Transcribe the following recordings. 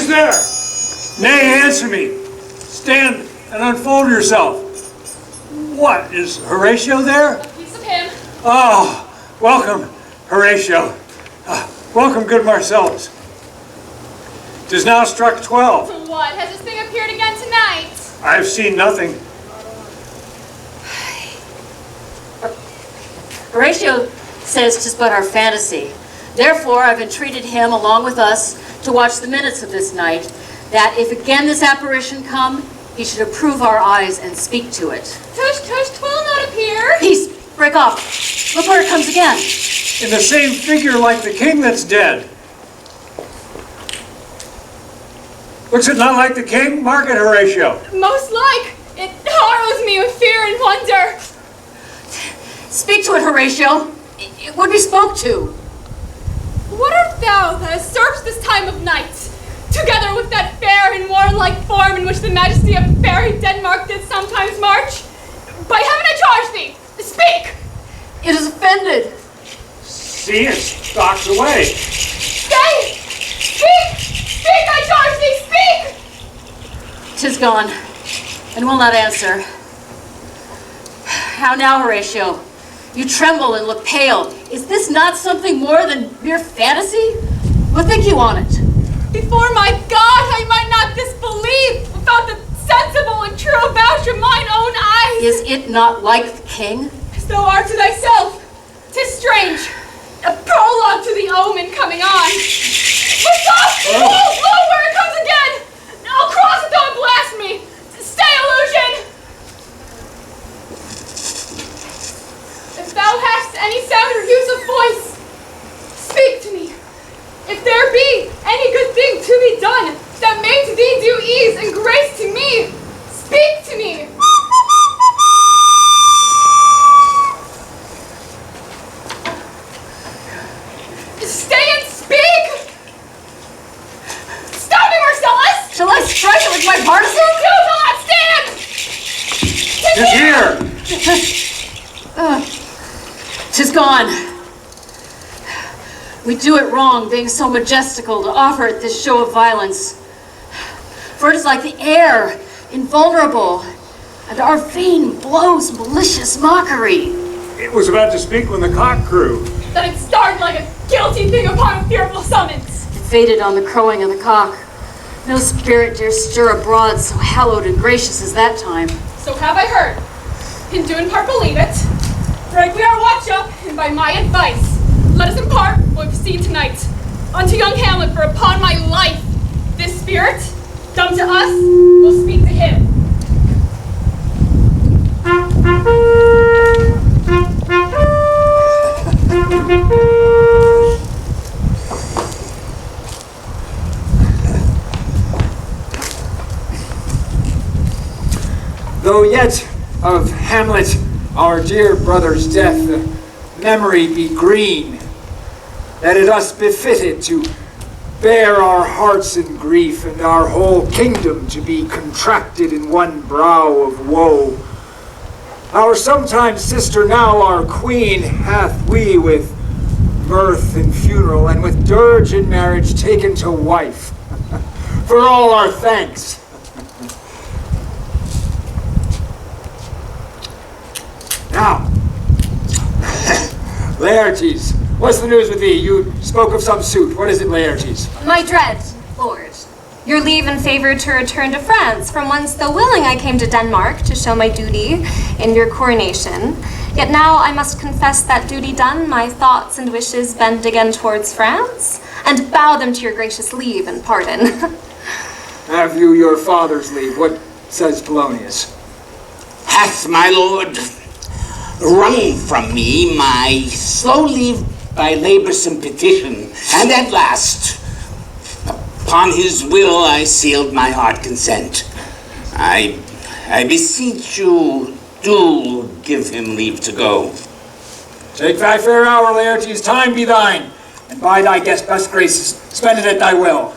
Who's there? Nay, answer me. Stand and unfold yourself. What, is Horatio there? A piece of him. Oh, welcome, Horatio. Welcome, good Marcellus. 'Tis now struck 12. What? Has this thing appeared again tonight? I've seen nothing. Horatio says 'tis but our fantasy. Therefore, I've entreated him, along with us, to watch the minutes of this night, that if again this apparition come, he should approve our eyes and speak to it. Tush, tush, 'twill not appear. Peace, break off. Look where it comes again. In the same figure like the king that's dead. Looks it not like the king? Mark it, Horatio. Most like. It harrows me with fear and wonder. Speak to it, Horatio. It would be spoke to. What art thou that hast searched this time of night, together with that fair and warlike form in which the majesty of fairy Denmark did sometimes march? By heaven I charge thee, speak! It is offended. See, it stalks away. Say! Speak! Speak, I charge thee, speak! 'Tis gone, and will not answer. How now, Horatio? You tremble and look pale. Is this not something more than mere fantasy? What think you on it? Before my God, I might not disbelieve without the sensible and true vouch of mine own eyes. Is it not like the king? As thou art to thyself, 'tis strange. A prologue to the omen coming on. But stop! Oh. Lo, where it comes again! I'll cross it, don't blast me! Stay, illusion! If thou hast any sound or use of voice, speak to me. If there be any good thing to be done that may to thee do ease and grace to me, speak to me. Stay and speak! Stop me, Marcellus! Shall I strike it with my partisan? You shall not stand! It's here! 'Tis gone. We do it wrong, being so majestical to offer it this show of violence. For it is like the air, invulnerable, and our vein blows malicious mockery. It was about to speak when the cock crew. That it started like a guilty thing upon a fearful summons. It faded on the crowing of the cock. No spirit dare stir abroad so hallowed and gracious as that time. So have I heard, and do in part believe it. Break we our watch up, and by my advice, let us impart what we've seen tonight unto young Hamlet, for upon my life, this spirit, dumb to us, will speak to him. Though yet of Hamlet, our dear brother's death, the memory be green, that it us befitted to bear our hearts in grief, and our whole kingdom to be contracted in one brow of woe. Our sometime sister, now our queen, hath we with mirth and funeral, and with dirge in marriage taken to wife. For all our thanks. Now, Laertes, what's the news with thee? You spoke of some suit. What is it, Laertes? My dread, lord, your leave and favor to return to France, from whence, though willing, I came to Denmark to show my duty in your coronation. Yet now I must confess that duty done, my thoughts and wishes bend again towards France, and bow them to your gracious leave and pardon. Have you your father's leave? What says Polonius? Hath my lord wrung from me my slow leave by laborsome petition, and at last, upon his will, I sealed my heart consent. I beseech you, do give him leave to go. Take thy fair hour, Laertes, time be thine, and by thy guest best graces, spend it at thy will.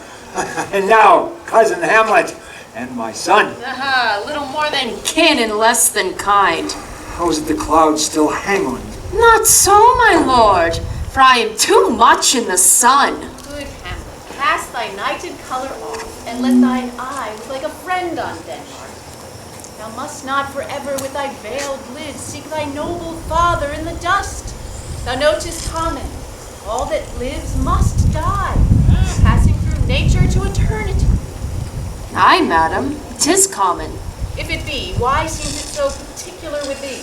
And now, cousin Hamlet, and my son. Aha, little more than kin and less than kind. How is it the clouds still hang on you? Not so, my lord, for I am too much in the sun. Good Hamlet, cast cast thy knighted colour off, and let thine eye look like a friend on Denmark. Thou must not forever with thy veiled lids seek thy noble father in the dust. Thou know 'tis common, all that lives must die, passing through nature to eternity. Aye, madam, 'tis common. If it be, why seems it so particular with thee?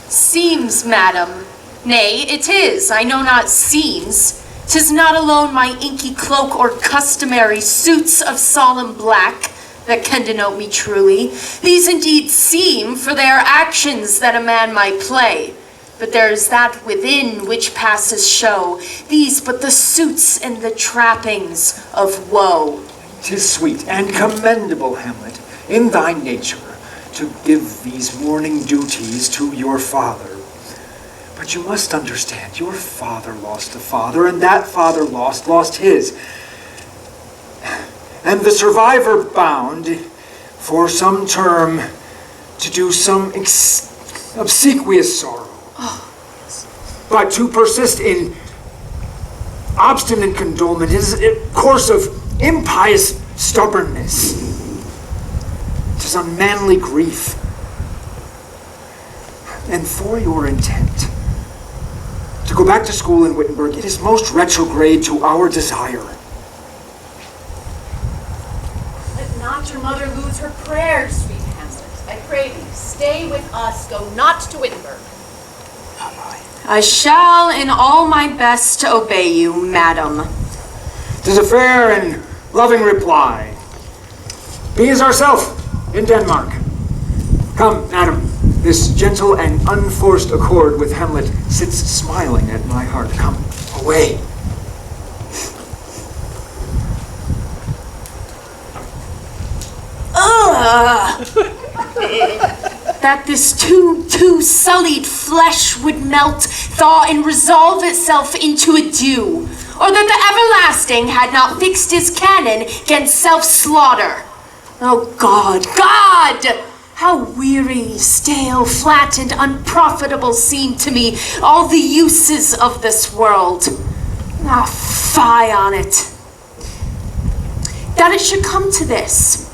Seems, madam. Nay, it is, I know not seems. 'Tis not alone my inky cloak or customary suits of solemn black that can denote me truly. These indeed seem for their actions that a man might play. But there's that within which passes show, these but the suits and the trappings of woe. 'Tis sweet and commendable, Hamlet, in thy nature, to give these mourning duties to your father. But you must understand, your father lost a father, and that father lost his. And the survivor bound, for some term, to do some obsequious sorrow. But to persist in obstinate condolement is a course of impious stubbornness. 'Tis unmanly grief. And for your intent to go back to school in Wittenberg, it is most retrograde to our desire. Let not your mother lose her prayers, sweet Hamlet. I pray thee, stay with us, go not to Wittenberg. I shall in all my best obey you, madam. 'Tis a fair and loving reply. Be as ourself in Denmark. Come, madam, this gentle and unforced accord with Hamlet sits smiling at my heart. Come, away. That this too sullied flesh would melt, thaw, and resolve itself into a dew, or that the everlasting had not fixed his canon against self-slaughter. Oh God, God! How weary, stale, flat, and unprofitable seem to me all the uses of this world. Ah, fie on it. That it should come to this.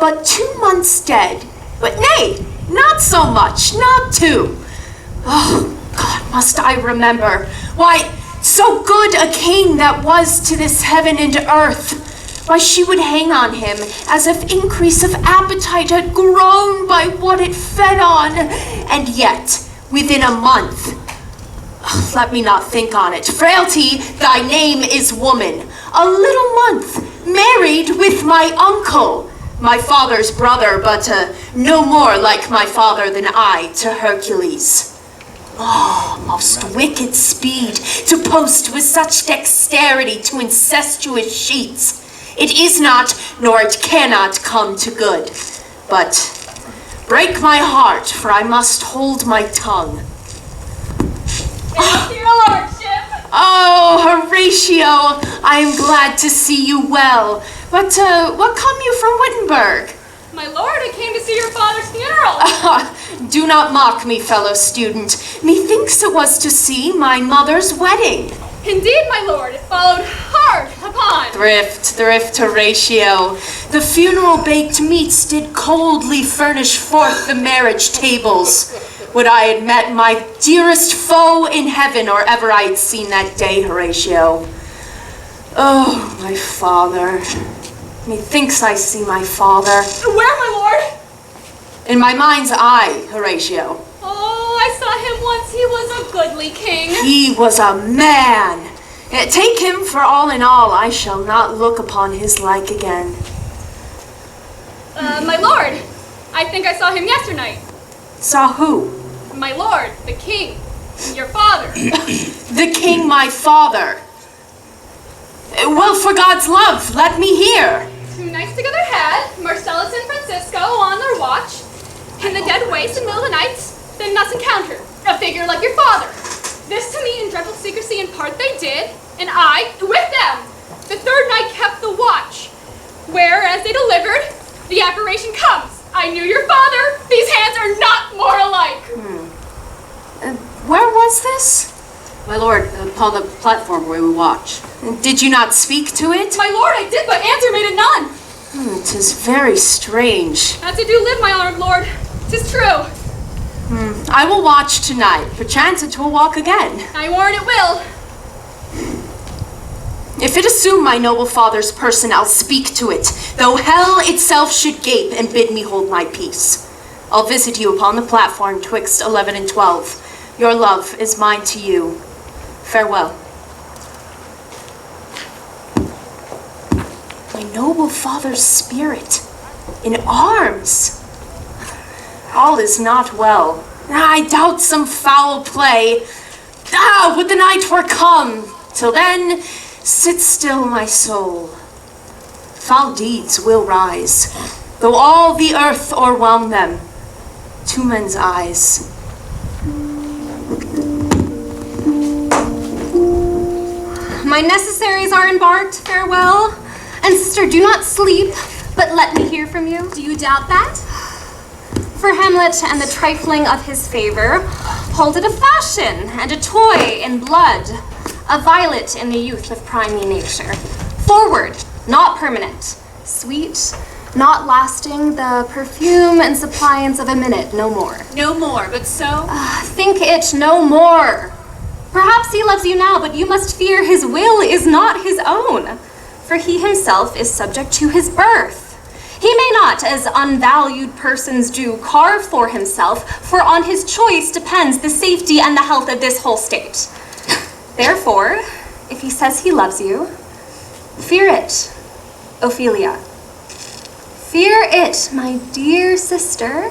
But 2 months dead, but nay, not so much, not 2. Oh, God, must I remember? Why, so good a king that was to this heaven and earth, why she would hang on him as if increase of appetite had grown by what it fed on, and yet, within a month, let me not think on it. Frailty, thy name is woman. A little month, married with my uncle, my father's brother, but no more like my father than I to Hercules. Oh, most wicked speed, to post with such dexterity to incestuous sheets. It is not, nor it cannot come to good. But break my heart, for I must hold my tongue. Your lordship! Oh, Horatio, I am glad to see you well. But what come you from Wittenberg? My lord, I came to see your father's funeral. Do not mock me, fellow student. Methinks it was to see my mother's wedding. Indeed, my lord, it followed hard upon. Thrift, Horatio. The funeral baked meats did coldly furnish forth the marriage tables. Would I had met my dearest foe in heaven, or ever I had seen that day, Horatio. Oh, my father. Methinks I see my father. Where, my lord? In my mind's eye, Horatio. Oh, I saw him once. He was a goodly king. He was a man. Take him for all in all, I shall not look upon his like again. My lord, I think I saw him yesternight. Saw who? My lord, the king, your father. The king, my father. Well, for God's love, let me hear. 2 nights together had Marcellus and Francisco on their watch. In the dead waste in the middle of the night, then thus encountered a figure like your father. This to me in dreadful secrecy in part they did, and I with them. The 3rd night kept the watch, where as they delivered, the apparition comes. I knew your father. These hands are not more alike. Where was this? My lord, upon the platform where we watch. Did you not speak to it? My lord, I did, but answer made it none. 'Tis very strange. As I do live, my honored lord, 'tis true. I will watch tonight. Perchance it will walk again. I warrant it will. If it assume my noble father's person, I'll speak to it, though hell itself should gape and bid me hold my peace. I'll visit you upon the platform twixt 11 and 12. Your love is mine to you. Farewell. My noble father's spirit, in arms. All is not well. I doubt some foul play. Would the night were come! Till then, sit still, my soul. Foul deeds will rise, though all the earth o'erwhelm them, to men's eyes. My necessaries are embarked, farewell. And sister, do not sleep, but let me hear from you. Do you doubt that? For Hamlet and the trifling of his favor, hold it a fashion and a toy in blood, a violet in the youth of primary nature. Forward, not permanent, sweet, not lasting, the perfume and suppliance of a minute, no more. No more, but so? Think it no more. Perhaps he loves you now, but you must fear his will is not his own, for he himself is subject to his birth. He may not, as unvalued persons do, carve for himself, for on his choice depends the safety and the health of this whole state. Therefore, if he says he loves you, fear it, Ophelia. Fear it, my dear sister,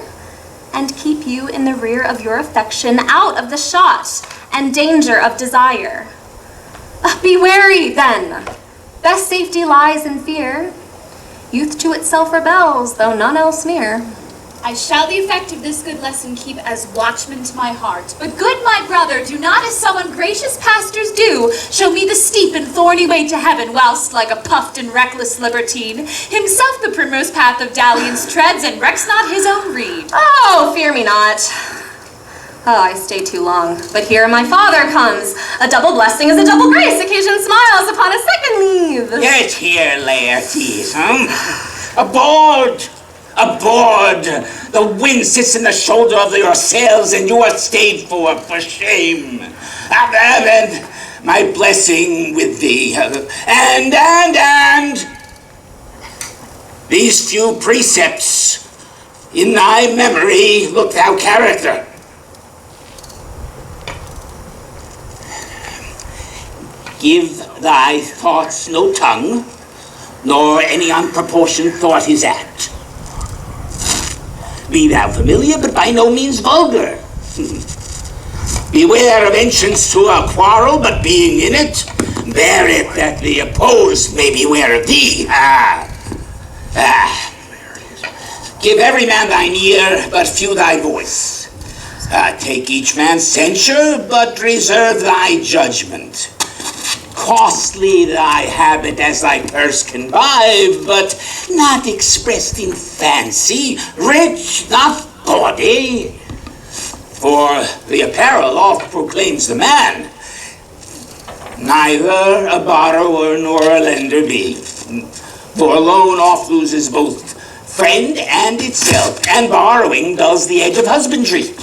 and keep you in the rear of your affection, out of the shot and danger of desire. Be wary, then. Best safety lies in fear. Youth to itself rebels, though none else near. I shall the effect of this good lesson keep as watchman to my heart. But good my brother, do not as some ungracious pastors do, show me the steep and thorny way to heaven, whilst like a puffed and reckless libertine, himself the primrose path of dalliance treads, and recks not his own reed. Oh, fear me not. Oh, I stay too long. But here my father comes. A double blessing is a double grace. Occasion smiles upon a second leave. Get here, Laertes, Aboard! Aboard! The wind sits in the shoulder of your sails, and you are stayed for shame. And my blessing with thee. And these few precepts in thy memory, look thou character. Give thy thoughts no tongue, nor any unproportioned thought his act. Be thou familiar, but by no means vulgar. Beware of entrance to a quarrel, but being in it, bear it that the opposed may beware of thee. Give every man thine ear, but few thy voice. Take each man's censure, but reserve thy judgment. Costly thy habit as thy purse can buy, but not expressed in fancy, rich, not gaudy. For the apparel oft proclaims the man, neither a borrower nor a lender be. For a loan oft loses both friend and itself, and borrowing dulls the edge of husbandry.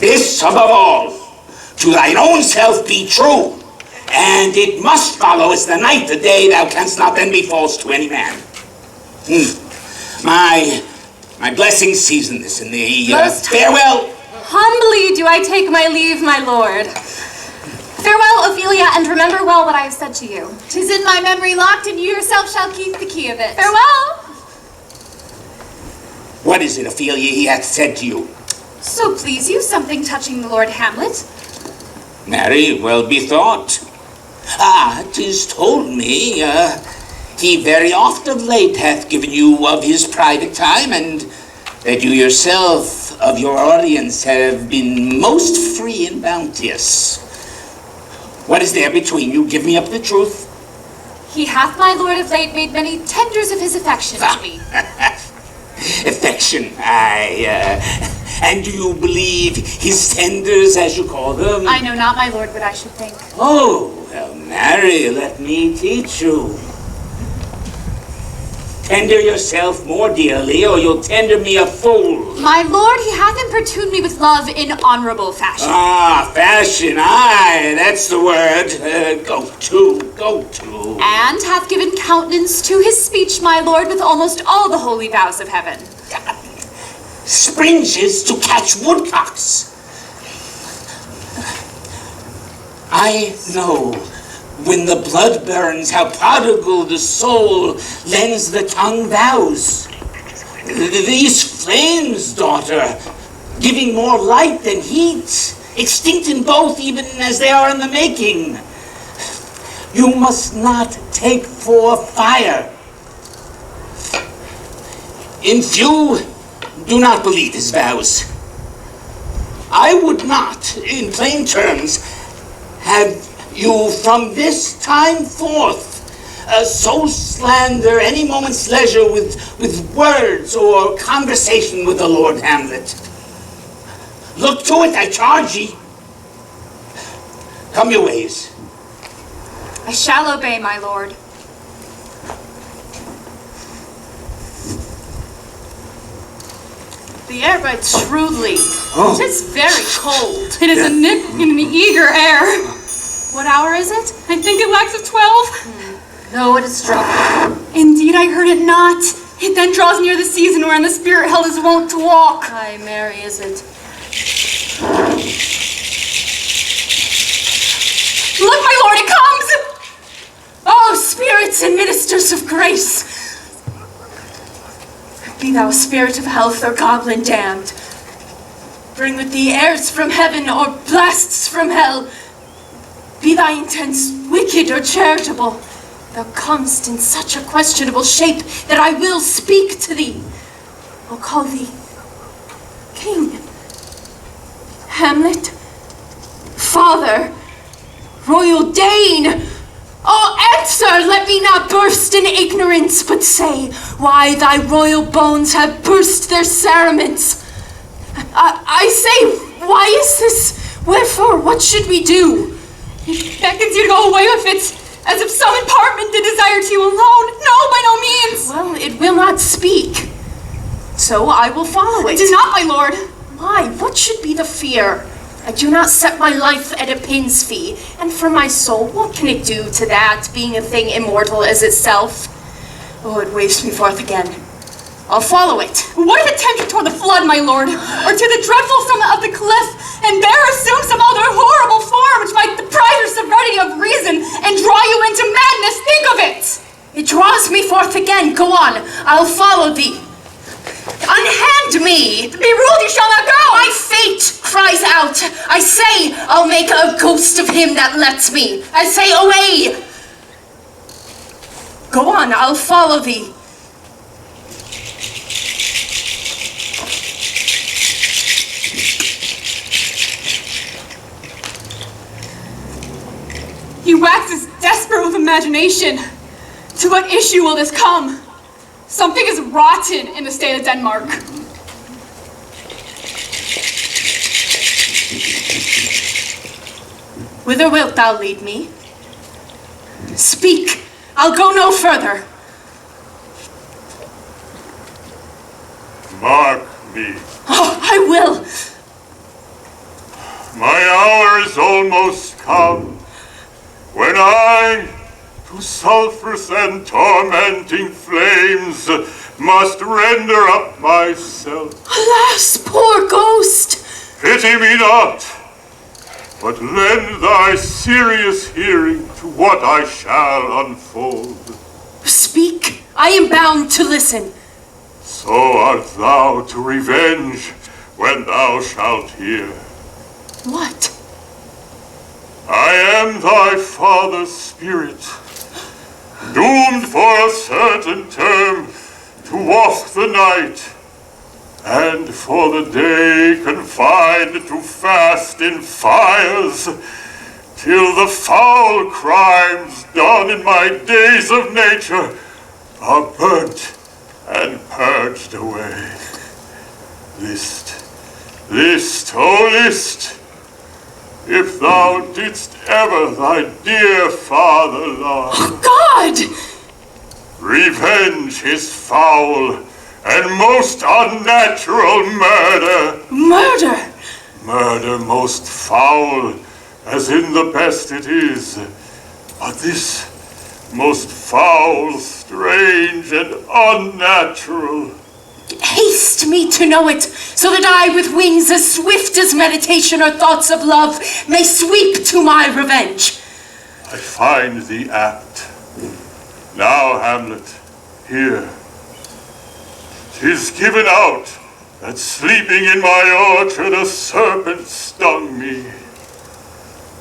This above all, to thine own self be true, and it must follow as the night the day, thou canst not then be false to any man. My blessing season this in thee. Farewell. Humbly do I take my leave, my lord. Farewell, Ophelia, and remember well what I have said to you. 'Tis in my memory locked, and you yourself shall keep the key of it. Farewell. What is it, Ophelia, he hath said to you? So please you, something touching the Lord Hamlet. Marry, well bethought. 'Tis told me, he very oft of late hath given you of his private time, and that you yourself of your audience have been most free and bounteous. What is there between you? Give me up the truth. He hath, my lord, of late made many tenders of his affection to me. Affection, and do you believe his tenders, as you call them? I know not, my lord, but I should think. Oh, well, Harry, let me teach you. Tender yourself more dearly, or you'll tender me a fool. My lord, he hath importuned me with love in honorable fashion. Ah, fashion, aye, that's the word. Go to. And hath given countenance to his speech, my lord, with almost all the holy vows of heaven. Springes to catch woodcocks. I know when the blood burns how prodigal the soul lends the tongue vows. These flames, daughter, giving more light than heat, extinct in both even as they are in the making. You must not take for fire. In few, do not believe his vows. I would not, in plain terms, have you from this time forth so slander any moment's leisure with words or conversation with the Lord Hamlet. Look to it, I charge ye. Come your ways. I shall obey, my lord. The air bites shrewdly. Oh. It is very cold. It is a nip in the eager air. What hour is it? I think it lacks a 12. No, it is struck. Indeed, I heard it not. It then draws near the season wherein the spirit held is wont to walk. Aye, Mary, is it? Look, my lord, it comes! Oh, spirits and ministers of grace! Be thou spirit of health or goblin damned, bring with thee airs from heaven or blasts from hell. Be thy intents wicked or charitable, thou comest in such a questionable shape that I will speak to thee. I'll call thee King, Hamlet, Father, Royal Dane. Oh, answer! Let me not burst in ignorance, but say why thy royal bones have burst their cerements. I say, why is this? Wherefore? What should we do? It beckons you to go away with it, as if some impartment did desire to you alone. No, by no means. Well, it will not speak, so I will follow it. Do not, my lord. Why? What should be the fear? I do not set my life at a pin's fee, and for my soul, what can it do to that, being a thing immortal as itself? Oh, it waves me forth again. I'll follow it. What if it tempt you toward the flood, my lord, or to the dreadful summit of the cliff, and there assume some other horrible form which might deprive your severity of reason and draw you into madness? Think of it! It draws me forth again. Go on. I'll follow thee. Unhand me! Be ruled, you shall not go! My fate cries out. I say, I'll make a ghost of him that lets me. I say, away! Go on, I'll follow thee. He waxes desperate with imagination. To what issue will this come? Something is rotten in the state of Denmark. Whither wilt thou lead me? Speak. I'll go no further. Mark me. Oh, I will. My hour is almost come, when I, to sulphurous and tormenting flames, must render up myself. Alas, poor ghost! Pity me not, but lend thy serious hearing to what I shall unfold. Speak. I am bound to listen. So art thou to revenge when thou shalt hear. What? I am thy father's spirit, doomed for a certain term to walk the night, and for the day confined to fast in fires, till the foul crimes done in my days of nature are burnt and purged away. List, oh list, if thou didst ever thy dear father love. Oh, God! Revenge his foul and most unnatural murder. Murder! Murder most foul, as in the best it is. But this most foul, strange, and unnatural. Haste me to know it, so that I, with wings as swift as meditation or thoughts of love, may sweep to my revenge. I find thee apt. Now, Hamlet, hear. 'Tis given out that sleeping in my orchard a serpent stung me.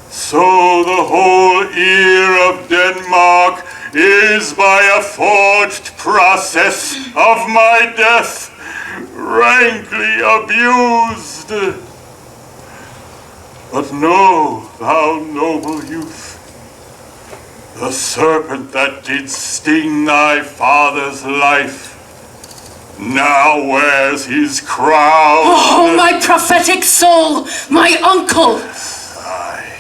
So the whole ear of Denmark is by a forged process of my death rankly abused. But know, thou noble youth, the serpent that did sting thy father's life now wears his crown. Oh, my prophetic soul, my uncle! Aye,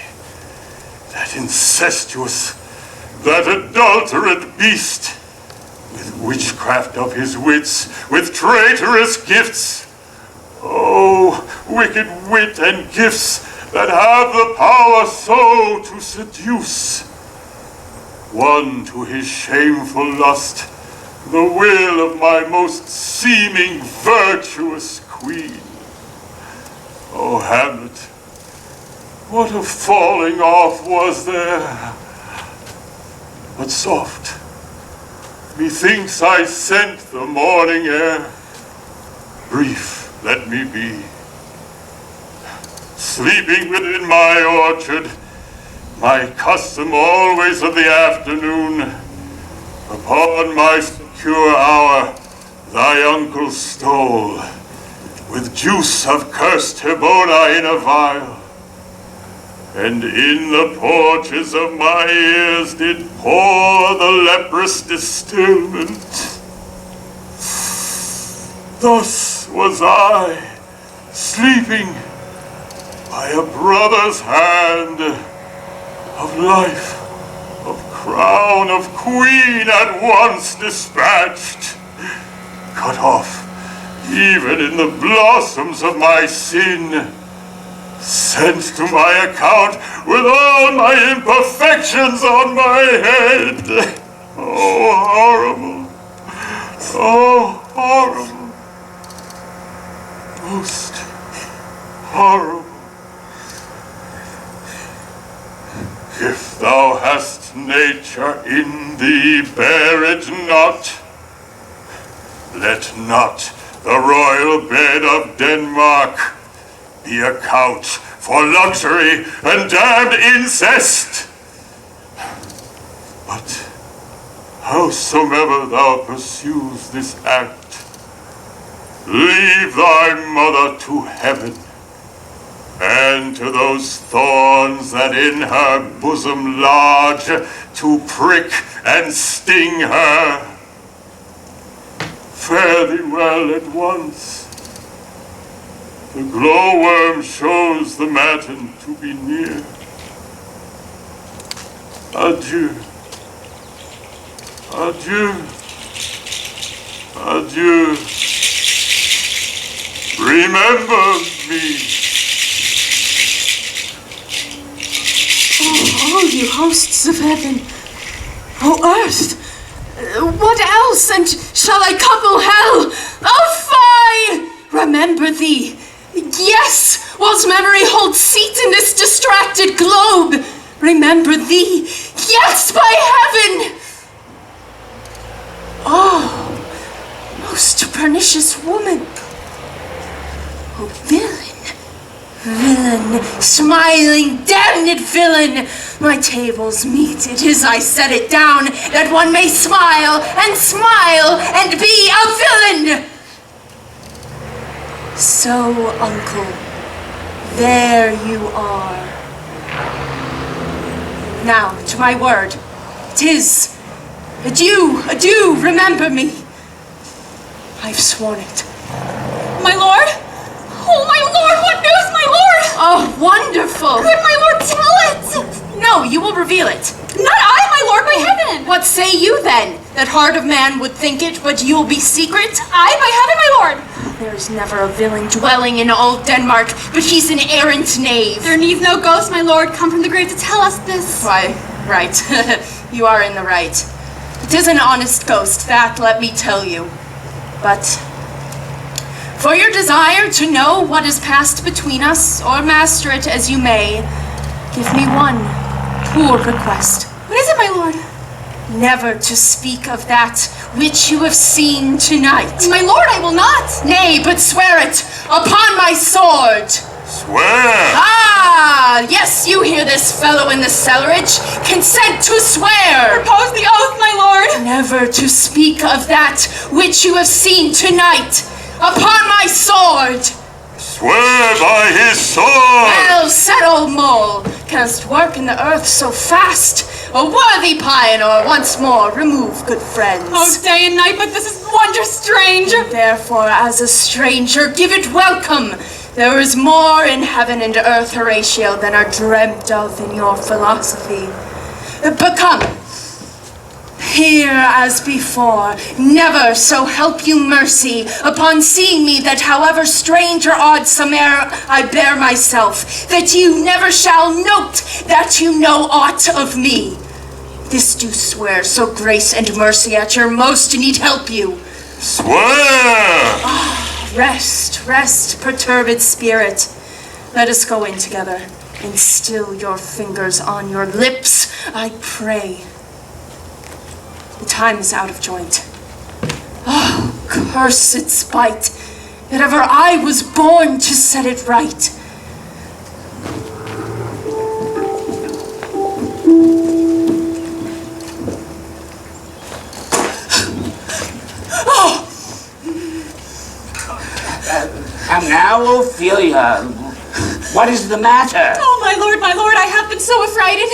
that incestuous, that adulterate beast, with witchcraft of his wits, with traitorous gifts. Oh, wicked wit and gifts that have the power so to seduce. Won to his shameful lust, the will of my most seeming virtuous queen. Oh, Hamlet, what a falling off was there! But soft, methinks I scent the morning air. Brief, let me be. Sleeping within my orchard, my custom always of the afternoon, upon my secure hour, thy uncle stole, with juice of cursed Hebona in a vial, and in the porches of my ears did pour the leprous distilment. Thus was I, sleeping by a brother's hand, of life, of crown, of queen at once dispatched, cut off even in the blossoms of my sin, sent to my account with all my imperfections on my head. Oh, horrible! Oh, horrible! Most horrible! If thou hast nature in thee, bear it not. Let not the royal bed of Denmark be a couch for luxury and damned incest. But howsoever thou pursues this act, leave thy mother to heaven, and to those thorns that in her bosom lodge to prick and sting her. Fare thee well at once. The glowworm shows the matin to be near. Adieu. Adieu. Adieu. Remember me. Oh, all you hosts of heaven, oh earth, what else, and shall I couple hell? Oh, fie! Remember thee. Yes, whilst memory holds seat in this distracted globe. Remember thee. Yes, by heaven! Oh, most pernicious woman. Oh, villain. Villain, smiling, damned villain! My table's meat, it is I set it down, that one may smile and be a villain! So, uncle, there you are. Now, to my word, 'tis adieu, adieu, remember me. I've sworn it. My lord? Oh, my lord, what news, my lord? Oh, Oh, wonderful! Could my lord tell it? No, you will reveal it. Not I, my lord, by heaven! What say you then? That heart of man would think it, but you'll be secret? I, by heaven, my lord! There's never a villain dwelling in all Denmark, but he's an errant knave. There needs no ghost, my lord, come from the grave to tell us this. Why, right. You are in the right. It is an honest ghost, that let me tell you. But for your desire to know what has passed between us, or master it as you may, give me one poor request. What is it, my lord? Never to speak of that which you have seen tonight. My lord, I will not. Nay, but swear it upon my sword. Swear! Ah, yes, you hear this fellow in the cellarage. Consent to swear. Propose the oath, my lord. Never to speak of that which you have seen tonight. Upon my sword. Swear by his sword! Well said, old mole. Canst work in the earth so fast? A worthy pioneer, once more remove, good friends. Oh, day and night, but this is wonder strange. Therefore, as a stranger, give it welcome. There is more in heaven and earth, Horatio, than are dreamt of in your philosophy. But come, here as before, never, so help you mercy, upon seeing me that however strange or odd some'er I bear myself, that you never shall note that you know aught of me. This do swear, so grace and mercy at your most need help you. Swear! Rest, rest, perturbed spirit. Let us go in together, and still your fingers on your lips, I pray. The time is out of joint. Oh, cursed spite, that ever I was born to set it right. And now, Ophelia, what is the matter? Oh, my lord, I have been so affrighted.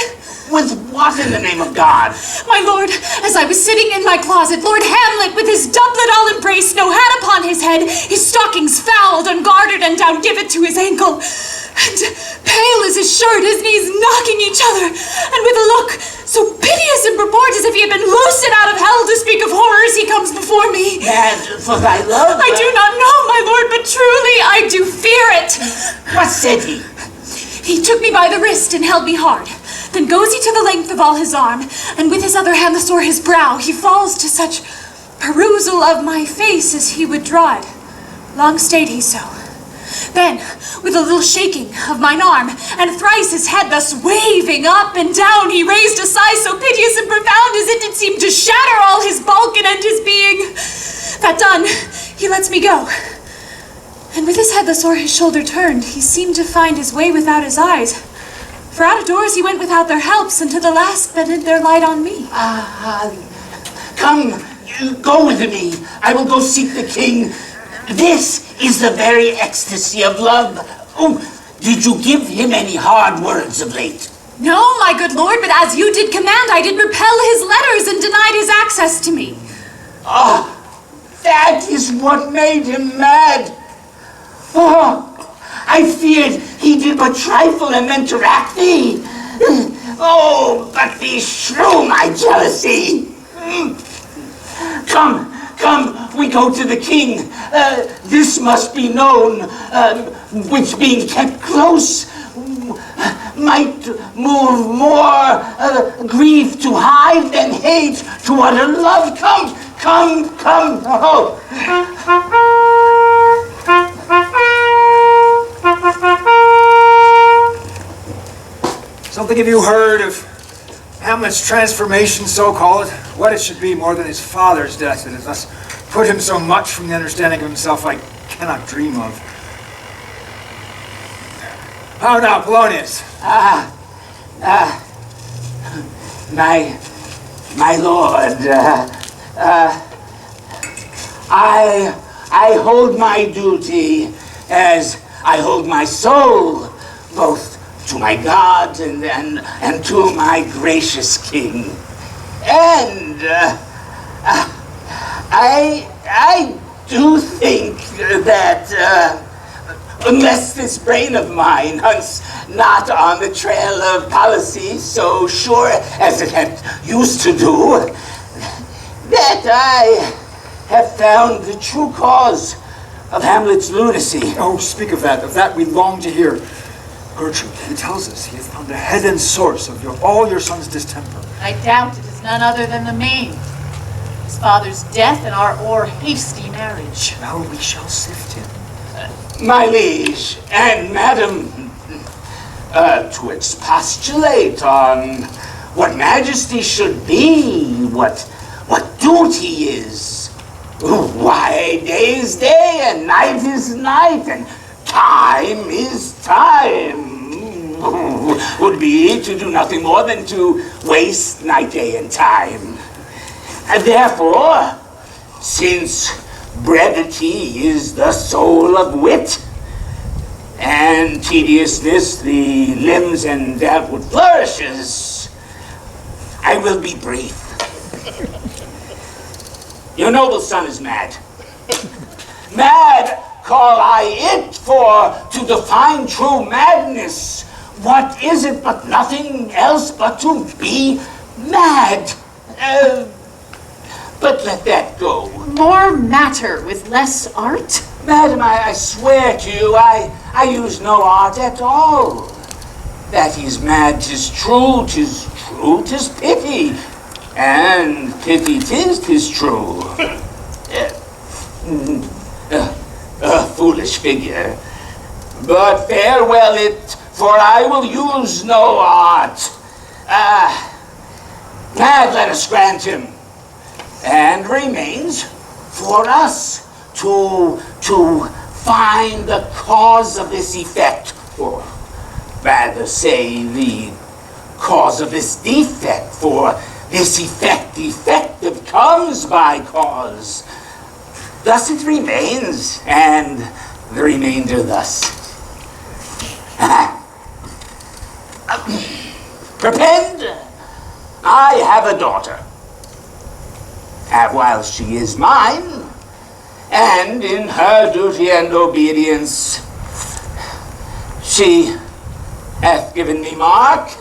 With what in the name of God? My lord, as I was sitting in my closet, Lord Hamlet, with his doublet all embraced, no hat upon his head, his stockings fouled, ungartered, and down given to his ankle, and pale as his shirt, his knees knocking each other, and with a look so piteous and purport as if he had been loosed out of hell to speak of horrors, he comes before me. Mad for thy love? I do not know, my lord, but truly I do fear it. What said he? He took me by the wrist and held me hard. Then goes he to the length of all his arm, and with his other hand sore his brow, he falls to such perusal of my face as he would draw it. Long stayed he so. Then, with a little shaking of mine arm, and thrice his head thus waving up and down, he raised a sigh so piteous and profound as it did seem to shatter all his bulk and end his being. That done, he lets me go. And with his head thus o'er his shoulder turned, he seemed to find his way without his eyes. For out of doors he went without their helps, and to the last betted their light on me. Come, go with me. I will go seek the king. This is the very ecstasy of love. Oh, did you give him any hard words of late? No, my good lord, but as you did command, I did repel his letters and denied his access to me. Ah, that is what made him mad. Oh, I feared he did but trifle and meant to rack thee. Oh, but beshrew my jealousy. Come, we go to the king. This must be known, which being kept close might move more grief to hide than hate to utter love. Come. Oh. Something have you heard of Hamlet's transformation, so called? What it should be more than his father's death that has thus put him so much from the understanding of himself I cannot dream of. How now, Polonius? My lord, I hold my duty as I hold my soul, both to my God and to my gracious king. And I do think that Unless this brain of mine hunts not on the trail of policy so sure as it had used to do, that I have found the true cause of Hamlet's lunacy. Oh, speak of that. Of that we long to hear. Gertrude, he tells us he has found the head and source of all your son's distemper. I doubt it is none other than the main. His father's death and our hasty marriage. Now we shall sift him. My liege and madam, to expostulate on what majesty should be, what duty is. Why, day is day and night is night and time is time. Would be to do nothing more than to waste night, day, and time. And therefore, since brevity is the soul of wit, and tediousness the limbs and outward flourishes, I will be brief. Your noble son is mad. Mad call I it, for to define true madness, what is it but nothing else but to be mad? But let that go. More matter with less art? Madam, I swear to you, I use no art at all. That he's mad, 'tis true, 'tis pity. And pity 'tis true. A foolish figure. But farewell it, for I will use no art. Mad let us grant him. And remains for us to find the cause of this effect, or rather say the cause of this defect, for this effect defective comes by cause. Thus it remains, and the remainder thus. Prepend, I have a daughter. While she is mine, and in her duty and obedience, she hath given me mark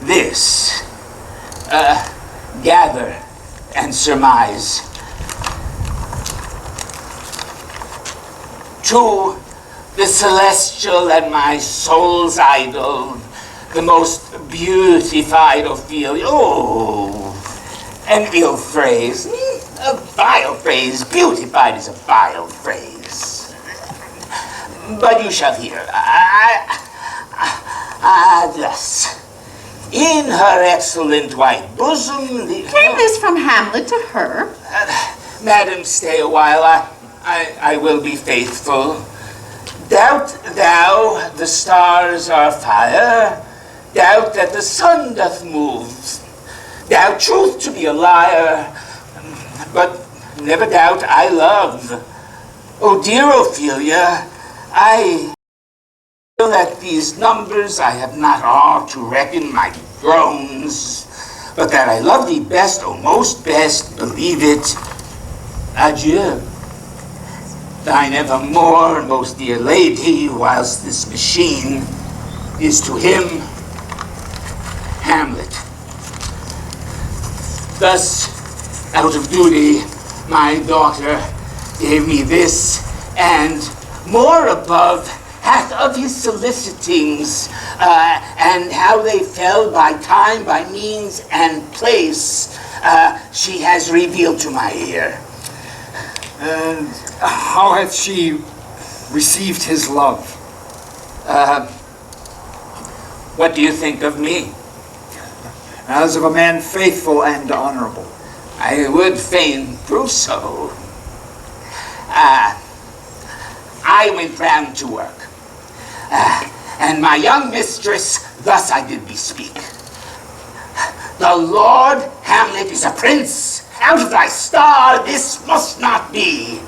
this. Gather and surmise. To the celestial and my soul's idol, the most beautified Ophelia. Oh, an ill phrase, a vile phrase. Beautified is a vile phrase. But you shall hear. Thus, in her excellent white bosom, Came this from Hamlet to her? Madam, stay a while. I will be faithful. Doubt thou the stars are fire? Doubt that the sun doth move? Doubt truth to be a liar? But never doubt I love. Oh, dear Ophelia, I feel that these numbers I have not all to reckon my groans, but that I love thee best, oh, most best, believe it. Adieu. Thine evermore, most dear lady, whilst this machine is to him Hamlet. Thus, out of duty, my daughter gave me this, and more above hath of his solicitings, and how they fell by time, by means, and place, she has revealed to my ear. And how hath she received his love? What do you think of me? As of a man faithful and honorable. I would fain prove so. I went round to work, and my young mistress thus I did bespeak. The Lord Hamlet is a prince. Out of thy star this must not be.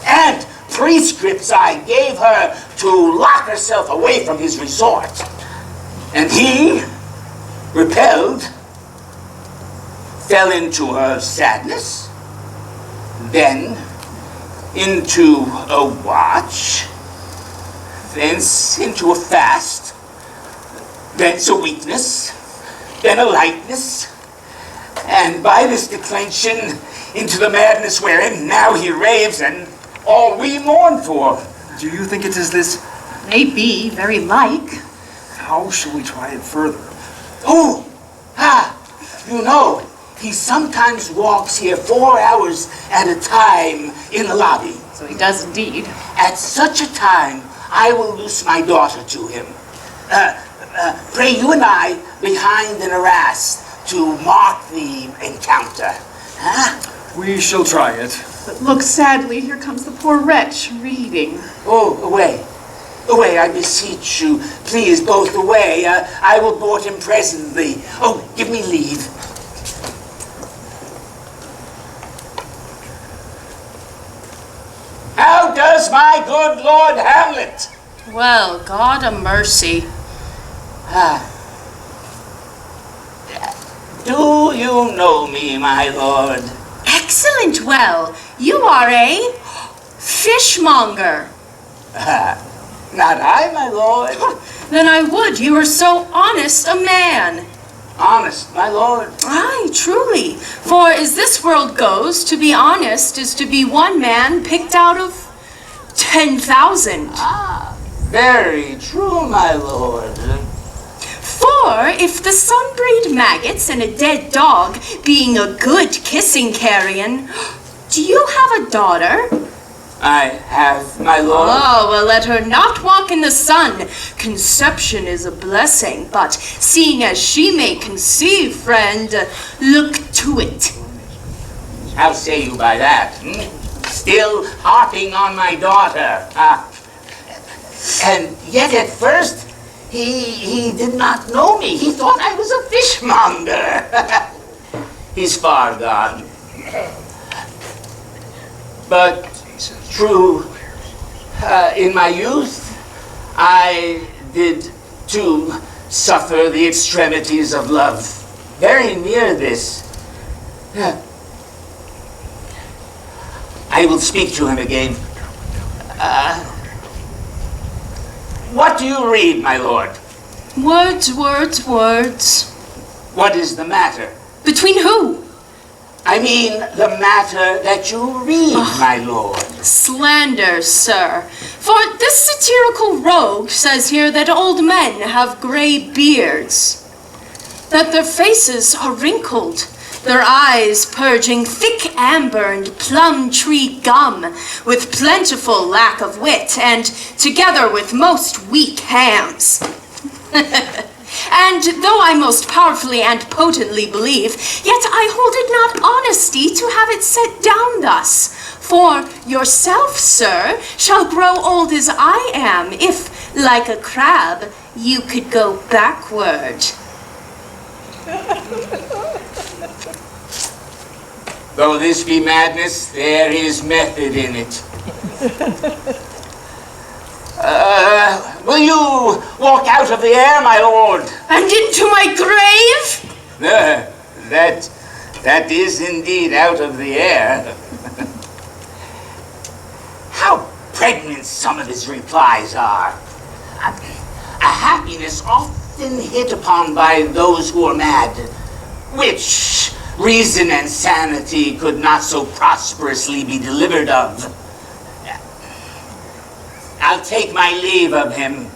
And prescripts I gave her to lock herself away from his resort. And he, repelled, fell into her sadness, then into a watch, thence into a fast, thence a weakness, then a lightness, and by this declension into the madness wherein now he raves, and all we mourn for. Do you think it is this? May be, very like. How shall we try it further? Oh, you know, he sometimes walks here 4 hours at a time in the lobby. So he does indeed. At such a time, I will loose my daughter to him. Pray you and I behind an arras to mark the encounter. We shall try it. But look sadly, here comes the poor wretch reading. Oh, away. Away, I beseech you. Please, both away. I will board him presently. Oh, give me leave. How does my good Lord Hamlet? Well, God a mercy. Do you know me, my lord? Excellent well. You are a fishmonger. Not I, my lord. Then I would you were so honest a man. Honest, my lord. Aye, truly. For as this world goes, to be honest is to be one man picked out of 10,000. Very true, my lord. For if the sun-breed maggots and a dead dog being a good kissing carrion, do you have a daughter? I have, my lord. Oh, well, let her not walk in the sun. Conception is a blessing, but seeing as she may conceive, friend, look to it. How say you by that? Still harping on my daughter. And yet at first, he did not know me. He thought I was a fishmonger. He's far gone. But true, in my youth, I did too suffer the extremities of love. Very near this. I will speak to him again. What do you read, my lord? Words, words, words. What is the matter? Between who? I mean the matter that you read, my lord. Slander, sir. For this satirical rogue says here that old men have gray beards, that their faces are wrinkled, their eyes purging thick amber and plum tree gum, with plentiful lack of wit, and together with most weak hands. And though I most powerfully and potently believe, yet I hold it not honesty to have it set down thus. For yourself, sir, shall grow old as I am, if, like a crab, you could go backward. Though this be madness, there is method in it. Will you walk out of the air, my lord? And into my grave? That is indeed out of the air. How pregnant some of his replies are. A happiness often hit upon by those who are mad, which reason and sanity could not so prosperously be delivered of. I'll take my leave of him,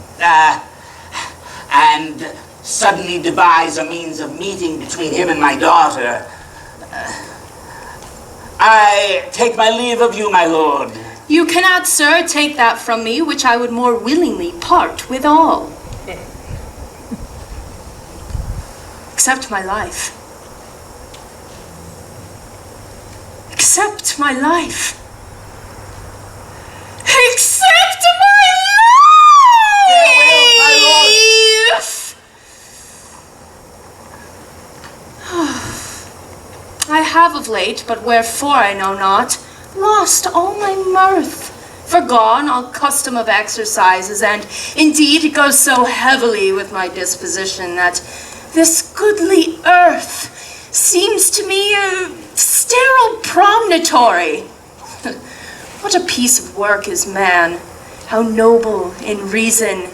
and suddenly devise a means of meeting between him and my daughter. I take my leave of you, my lord. You cannot, sir, take that from me, which I would more willingly part with all. Except my life. Except my life. Except my life! My lord. I have of late, but wherefore I know not, lost all my mirth, forgone all custom of exercises, and indeed it goes so heavily with my disposition that this goodly earth seems to me a sterile promontory. What a piece of work is man, how noble in reason,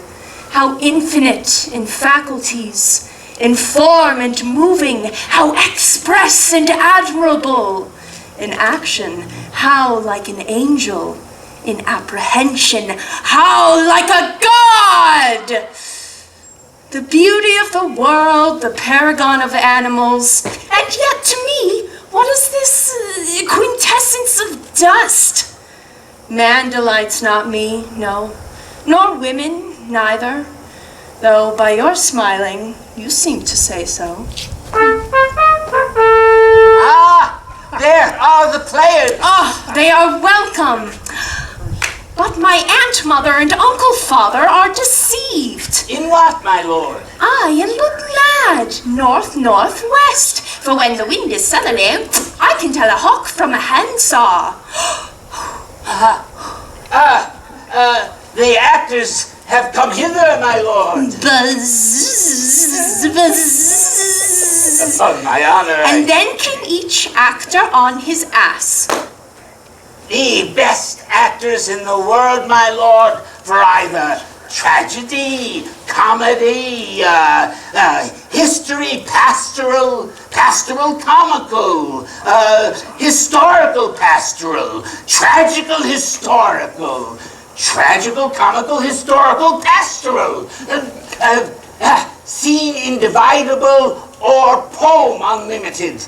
how infinite in faculties, in form and moving, how express and admirable, in action, how like an angel, in apprehension, how like a god! The beauty of the world, the paragon of animals, and yet to me, what is this quintessence of dust? Man delights not me, no, nor women, neither, though by your smiling, you seem to say so. Ah, there are the players. Ah, they are welcome. But my aunt mother and uncle father are deceived. In what, my lord? I am but glad, north-northwest, for when the wind is southerly, I can tell a hawk from a handsaw. The actors have come hither, my lord. Buzz, buzz. Upon my honor. And then came each actor on his ass. The best actors in the world, my lord, for either tragedy, comedy, history, pastoral comical, historical pastoral, tragical historical, tragical comical historical pastoral, scene individable or poem unlimited.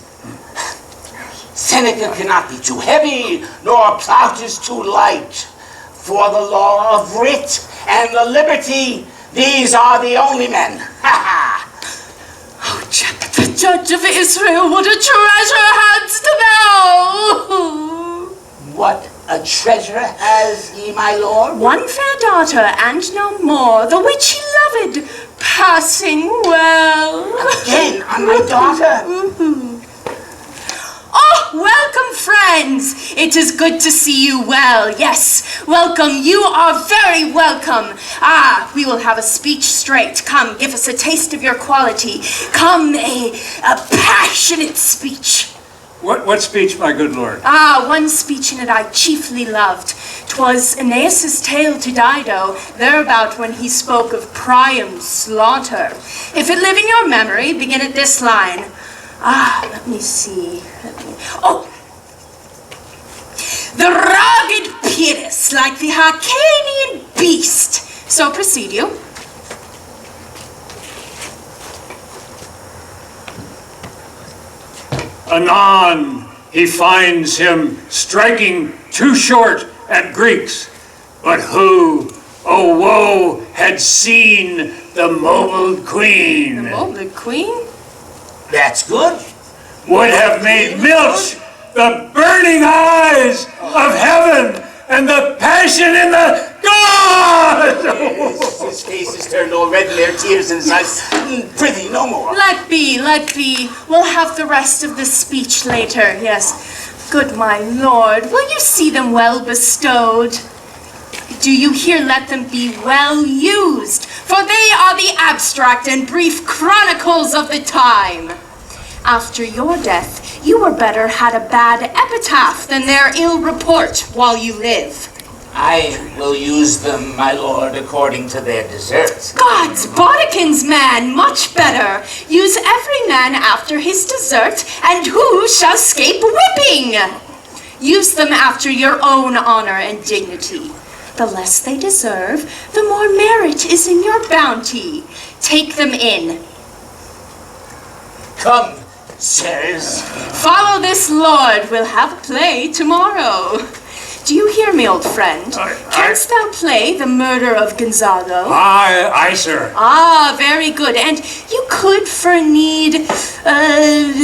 Seneca cannot be too heavy, nor Plautus too light. For the law of writ and the liberty, these are the only men. Ha ha! Oh, Jack, the judge of Israel, what a treasure hadst thou! What a treasure has he, my lord? One fair daughter, and no more, the which he loved passing well. Again, on my daughter? Oh, welcome, friends! It is good to see you well. Yes, welcome. You are very welcome. Ah, we will have a speech straight. Come, give us a taste of your quality. Come, a passionate speech. What speech, my good lord? Ah, one speech in it I chiefly loved. 'Twas Aeneas' tale to Dido, thereabout when he spoke of Priam's slaughter. If it live in your memory, begin at this line. Ah, let me see. Oh! The rugged Pyrrhus, like the Hyrcanian beast. So proceed you. Anon, he finds him striking too short at Greeks. But who, oh woe, had seen the mobled queen? The mobled queen? That's good. Would have made Milch the burning eyes of heaven and the passion in the gods! His face is turned all red and there are tears in his eyes. Prithee, no more. Let be, let be. We'll have the rest of the speech later, yes. Good my lord, will you see them well bestowed? Do you hear, let them be well used, for they are the abstract and brief chronicles of the time. After your death, you were better had a bad epitaph than their ill report while you live. I will use them, my lord, according to their deserts. God's bodikins, man, much better. Use every man after his desert, and who shall scape whipping? Use them after your own honor and dignity. The less they deserve, the more merit is in your bounty. Take them in. Come, sirs. Follow this lord. We'll have a play tomorrow. Do you hear me, old friend? Canst thou play the murder of Gonzago? Aye, sir. Ah, very good. And you could, for need,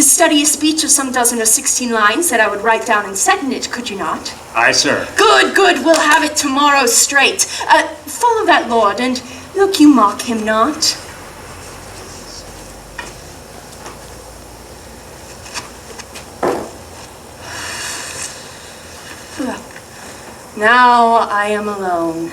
study a speech of some dozen or 16 lines that I would write down and set in it, could you not? Aye, sir. Good, good. We'll have it tomorrow straight. Follow that lord, and look you mock him not. Now I am alone.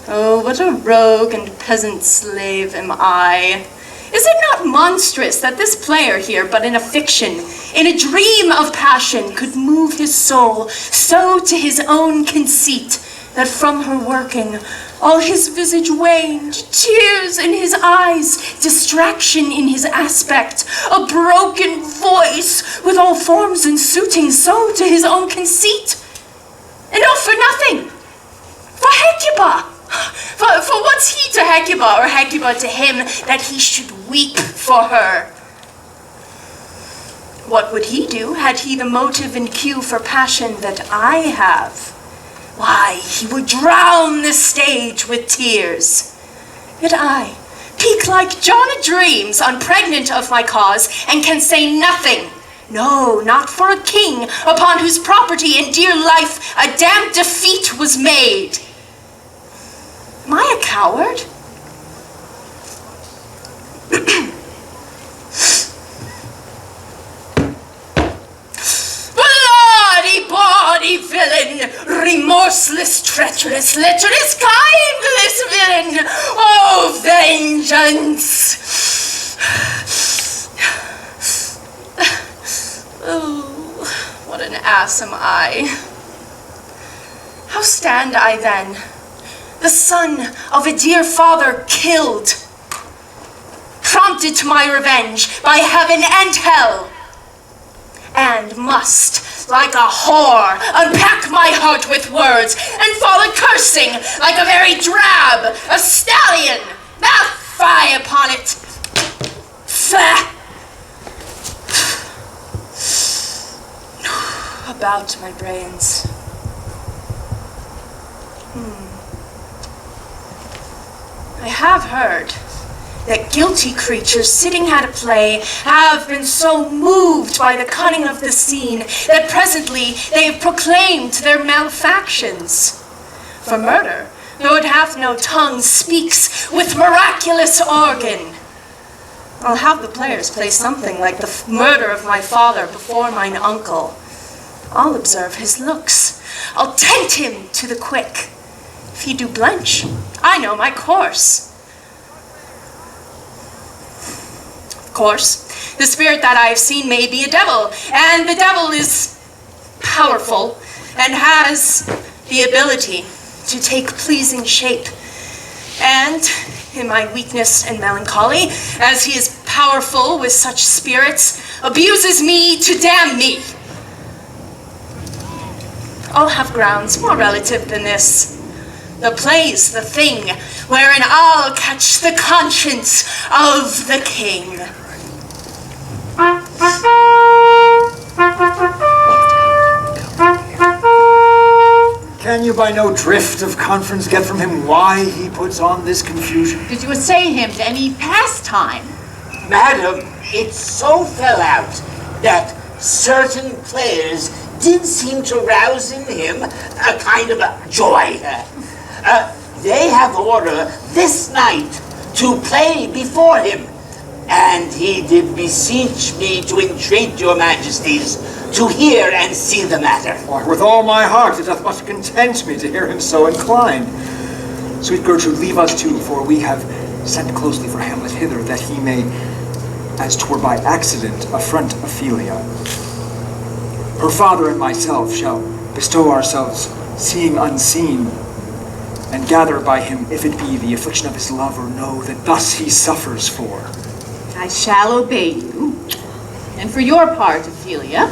Oh, what a rogue and peasant slave am I. Is it not monstrous that this player here, but in a fiction, in a dream of passion, could move his soul so to his own conceit, that from her working all his visage waned, tears in his eyes, distraction in his aspect, a broken voice, with all forms unsuiting so to his own conceit? And all for nothing, for Hecuba! For what's he to Hecuba, or Hecuba to him, that he should weep for her? What would he do, had he the motive and cue for passion that I have? Why, he would drown the stage with tears. Yet I, peak like John a Dreams, unpregnant of my cause, and can say nothing. No, not for a king, upon whose property and dear life a damned defeat was made. Am I a coward? Bloody villain, remorseless, treacherous, lecherous, kindless villain! Oh, vengeance! Oh, what an ass am I. How stand I then, the son of a dear father killed, prompted to my revenge by heaven and hell, and must, like a whore, unpack my heart with words, and fall a-cursing like a very drab, a stallion, fie upon it! Fah! About my brains. I have heard that guilty creatures sitting at a play have been so moved by the cunning of the scene that presently they have proclaimed their malefactions. For murder, though it hath no tongue, speaks with miraculous organ. I'll have the players play something like the murder of my father before mine uncle. I'll observe his looks. I'll tent him to the quick. If he do blench, I know my course. Of course, the spirit that I have seen may be a devil, and the devil is powerful and has the ability to take pleasing shape. And in my weakness and melancholy, as he is powerful with such spirits, abuses me to damn me. I'll have grounds more relative than this. The play's the thing wherein I'll catch the conscience of the king. Can you by no drift of conference get from him why he puts on this confusion? Did you assay him to any pastime? Madam, it so fell out that certain players did seem to rouse in him a kind of a joy. They have order this night to play before him, and he did beseech me to entreat your majesties to hear and see the matter. Why, with all my heart it doth much content me to hear him so inclined. Sweet Gertrude, leave us too, for we have sent closely for Hamlet hither, that he may, as 'twere by accident, affront Ophelia. Her father and myself shall bestow ourselves, seeing unseen, and gather by him, if it be the affliction of his love or no, that thus he suffers for. I shall obey you. And for your part, Ophelia,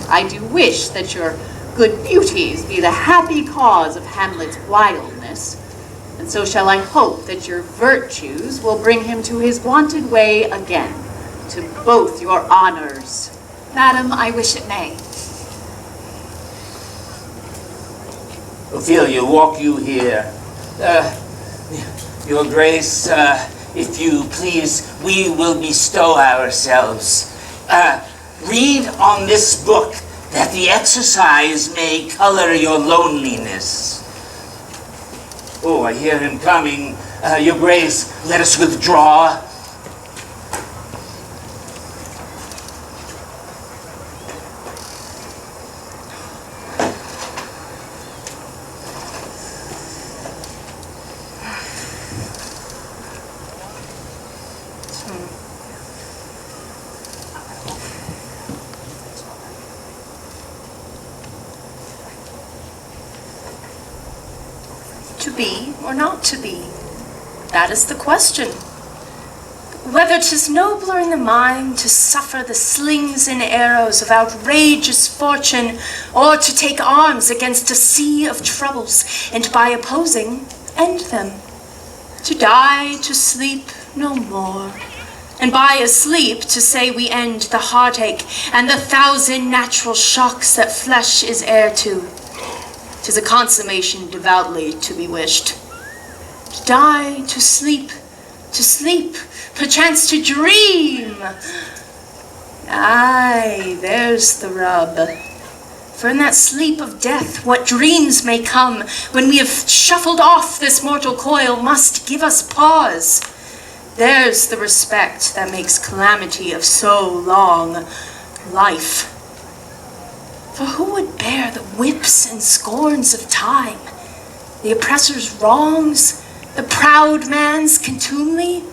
I do wish that your good beauties be the happy cause of Hamlet's wildness, and so shall I hope that your virtues will bring him to his wonted way again, to both your honors. Madam, I wish it may. Ophelia, walk you here. Your Grace, if you please, we will bestow ourselves. Read on this book, that the exercise may color your loneliness. Oh, I hear him coming. Your Grace, let us withdraw. To be or not to be? That is the question. Whether 'tis nobler in the mind to suffer the slings and arrows of outrageous fortune, or to take arms against a sea of troubles, and by opposing, end them. To die, to sleep no more, and by a sleep to say we end the heartache and the 1,000 natural shocks that flesh is heir to. 'Tis a consummation devoutly to be wished. To die, to sleep, perchance to dream. Aye, there's the rub. For in that sleep of death, what dreams may come when we have shuffled off this mortal coil must give us pause. There's the respect that makes calamity of so long life. For who would bear the whips and scorns of time, the oppressor's wrongs, the proud man's contumely,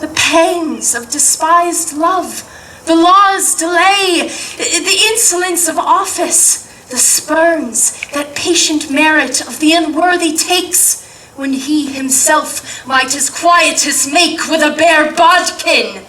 the pangs of despised love, the law's delay, the insolence of office, the spurns that patient merit of the unworthy takes, when he himself might his quietus make with a bare bodkin?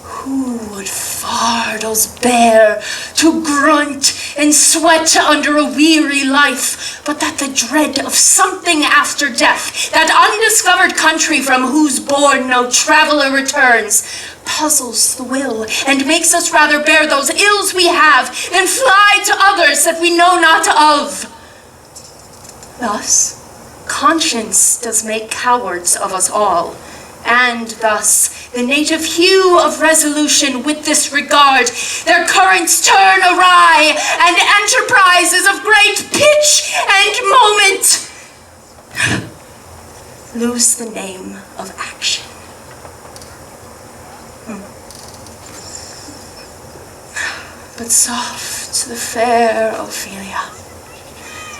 Who would fardels bear to grunt and sweat under a weary life, but that the dread of something after death, that undiscovered country from whose bourne no traveller returns, puzzles the will and makes us rather bear those ills we have than fly to others that we know not of? Thus, conscience does make cowards of us all, and thus the native hue of resolution with this regard their currents turn awry, and enterprises of great pitch and moment lose the name of action. But soft the fair Ophelia,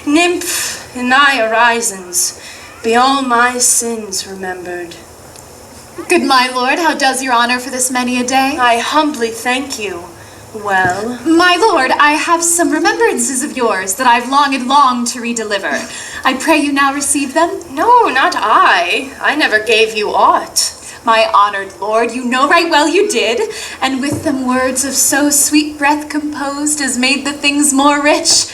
nymph in thy orisons, be all my sins remembered. Good my lord, how does your honor for this many a day? I humbly thank you. Well? My lord, I have some remembrances of yours that I've longed to redeliver. I pray you now receive them? No, not I. I never gave you aught. My honored lord, you know right well you did, and with them words of so sweet breath composed as made the things more rich.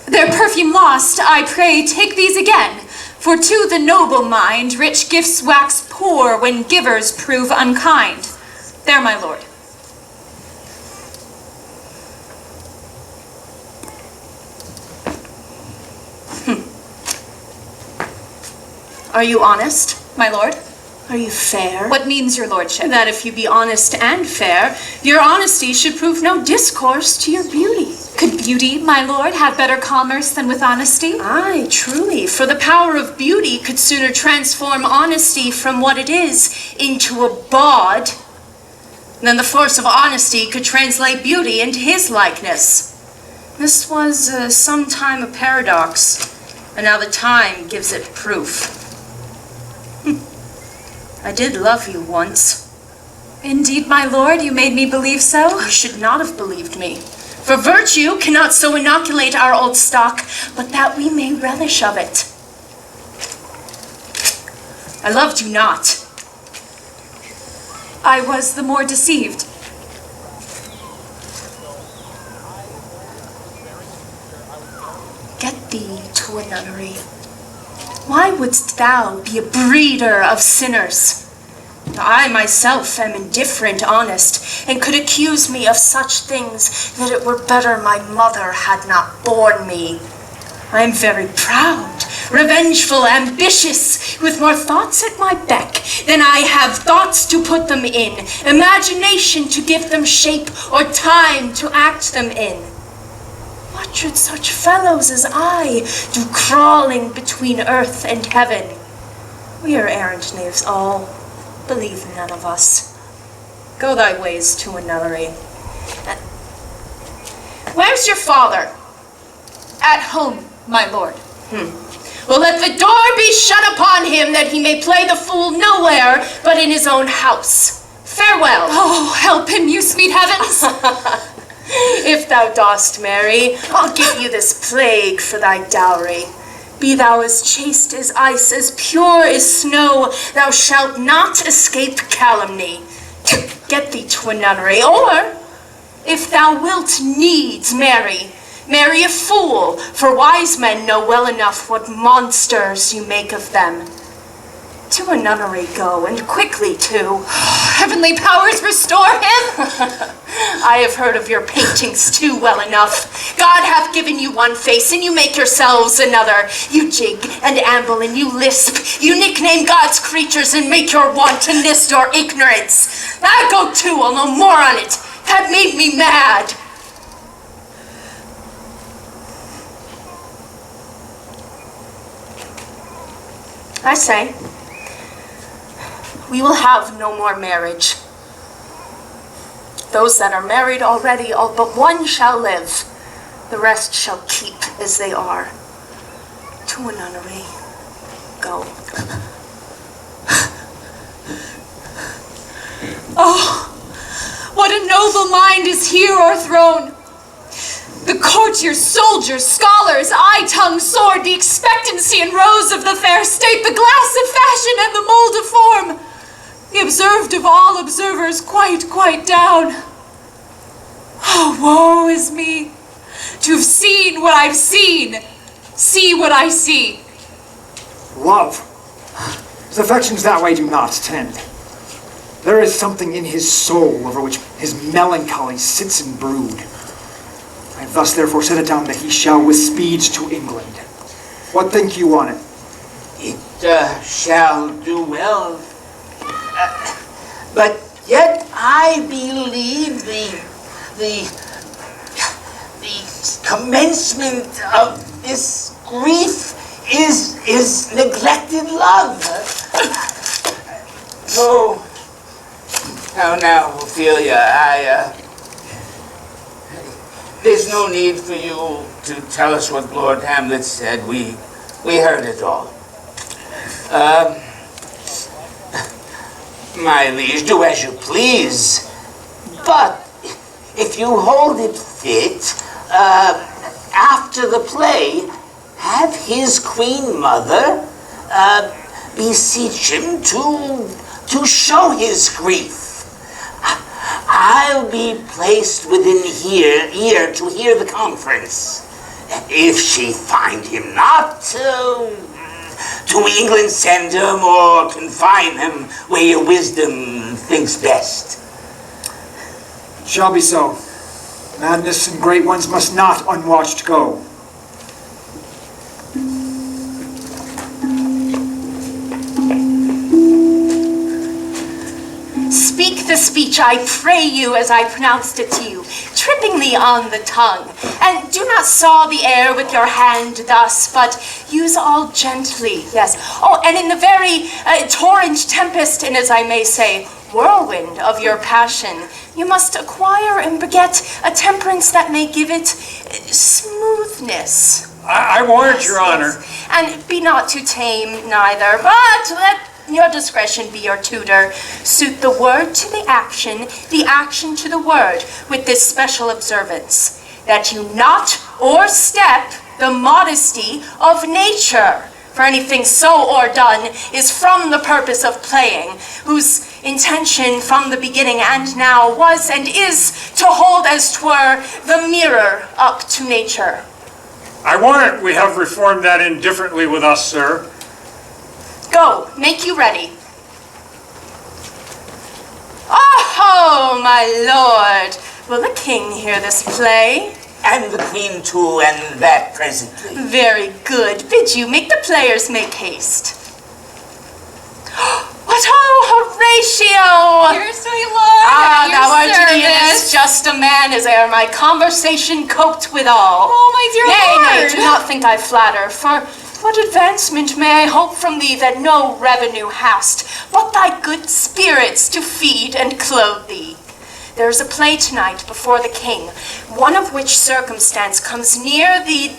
Their perfume lost, I pray take these again, for to the noble mind rich gifts wax poor when givers prove unkind. There, my lord. Are you honest? My lord? Are you fair? What means your lordship? That if you be honest and fair, your honesty should prove no discourse to your beauty. Could beauty, my lord, have better commerce than with honesty? Aye, truly, for the power of beauty could sooner transform honesty from what it is into a bawd than the force of honesty could translate beauty into his likeness. This was sometime a paradox, and now the time gives it proof. I did love you once. Indeed, my lord, you made me believe so. You should not have believed me. For virtue cannot so inoculate our old stock, but that we may relish of it. I loved you not. I was the more deceived. Get thee to a nunnery. Why wouldst thou be a breeder of sinners? I myself am indifferent honest, and could accuse me of such things that it were better my mother had not borne me. I am very proud, revengeful, ambitious, with more thoughts at my beck than I have thoughts to put them in, imagination to give them shape, or time to act them in. What should such fellows as I do crawling between earth and heaven? We are errant knaves all. Believe none of us. Go thy ways to a nunnery. Where's your father? At home, my lord. Well, let the door be shut upon him, that he may play the fool nowhere but in his own house. Farewell. Oh, help him, you sweet heavens! If thou dost marry, I'll give you this plague for thy dowry. Be thou as chaste as ice, as pure as snow, thou shalt not escape calumny. Get thee to a nunnery, or, if thou wilt needs marry a fool, for wise men know well enough what monsters you make of them. To a nunnery go, and quickly too. Heavenly powers restore him! I have heard of your paintings too well enough. God hath given you one face, and you make yourselves another. You jig and amble, and you lisp. You nickname God's creatures, and make your wantonness your ignorance. That go too, I'll know more on it. That made me mad. I say, we will have no more marriage. Those that are married already, all but one shall live. The rest shall keep as they are. To a nunnery, go. Oh, what a noble mind is here o'erthrown! The courtiers, soldiers, scholars, eye-tongue, sword, the expectancy and rose of the fair state, the glass of fashion and the mold of form, the observed of all observers quite down. Oh, woe is me, to have seen what I've seen, see what I see. Love. His affections that way do not tend. There is something in his soul over which his melancholy sits and brood. I have thus therefore set it down that he shall with speed to England. What think you on it? It shall do well. But yet I believe the commencement of this grief is neglected love. Oh, now, Ophelia, there's no need for you to tell us what Lord Hamlet said. We heard it all. My liege, do as you please. But if you hold it fit, after the play, have his queen mother beseech him to show his grief. I'll be placed within ear to hear the conference. If she find him not, to England send him, or confine him where your wisdom thinks best. Shall be so. Madness and great ones must not unwatched go. Speak the speech, I pray you, as I pronounced it to you, trippingly on the tongue. And do not saw the air with your hand thus, but use all gently, yes. Oh, and in the very torrent tempest, and as I may say, whirlwind of your passion, you must acquire and beget a temperance that may give it smoothness. I warrant, Your Honor. And be not too tame neither, but let your discretion be your tutor. Suit the word to the action to the word, with this special observance, that you not o'erstep the modesty of nature. For anything so o'erdone is from the purpose of playing, whose intention from the beginning and now was and is to hold as 'twere the mirror up to nature. I warrant we have reformed that indifferently with us, sir. Go, make you ready. Oh, my lord, will the king hear this play? And the queen too, and that presently. Very good. Bid you make the players make haste. What Horatio! Here, sweet lord, Ah, at thou art your in service. just a man as ere my conversation coped withal. Oh, my dear Nay, lord. do not think I flatter, for what advancement may I hope from thee that no revenue hast, but thy good spirits to feed and clothe thee? There is a play tonight before the king, one of which circumstance comes near the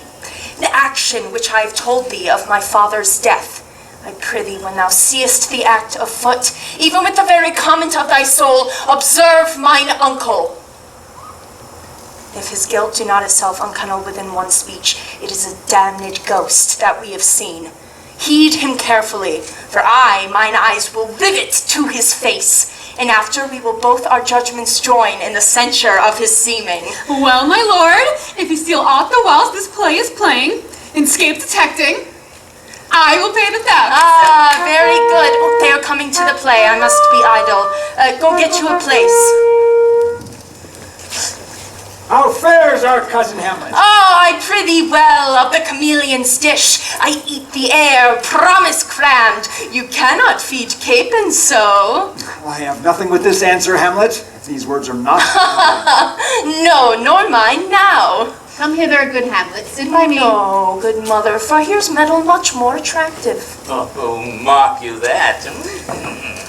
action which I have told thee of my father's death. I prithee, when thou seest the act afoot, even with the very comment of thy soul, observe mine uncle. If his guilt do not itself unkennel within one speech, it is a damned ghost that we have seen. Heed him carefully, for mine eyes will rivet to his face, and after we will both our judgments join in the censure of his seeming. Well, my lord, if you steal aught the whilst this play is playing, and escape detecting, I will pay the theft. Ah, very good. Oh, they are coming to the play. I must be idle. Go get you a place. How fares our cousin Hamlet? Oh, I prithee well of the chameleon's dish. I eat the air, promise crammed. You cannot feed capon so. I have nothing with this answer, Hamlet. If these words are not... No, nor mine now. Come hither, good Hamlet. Sit by me. No, good mother, for here's metal much more attractive. Oh, mark you that.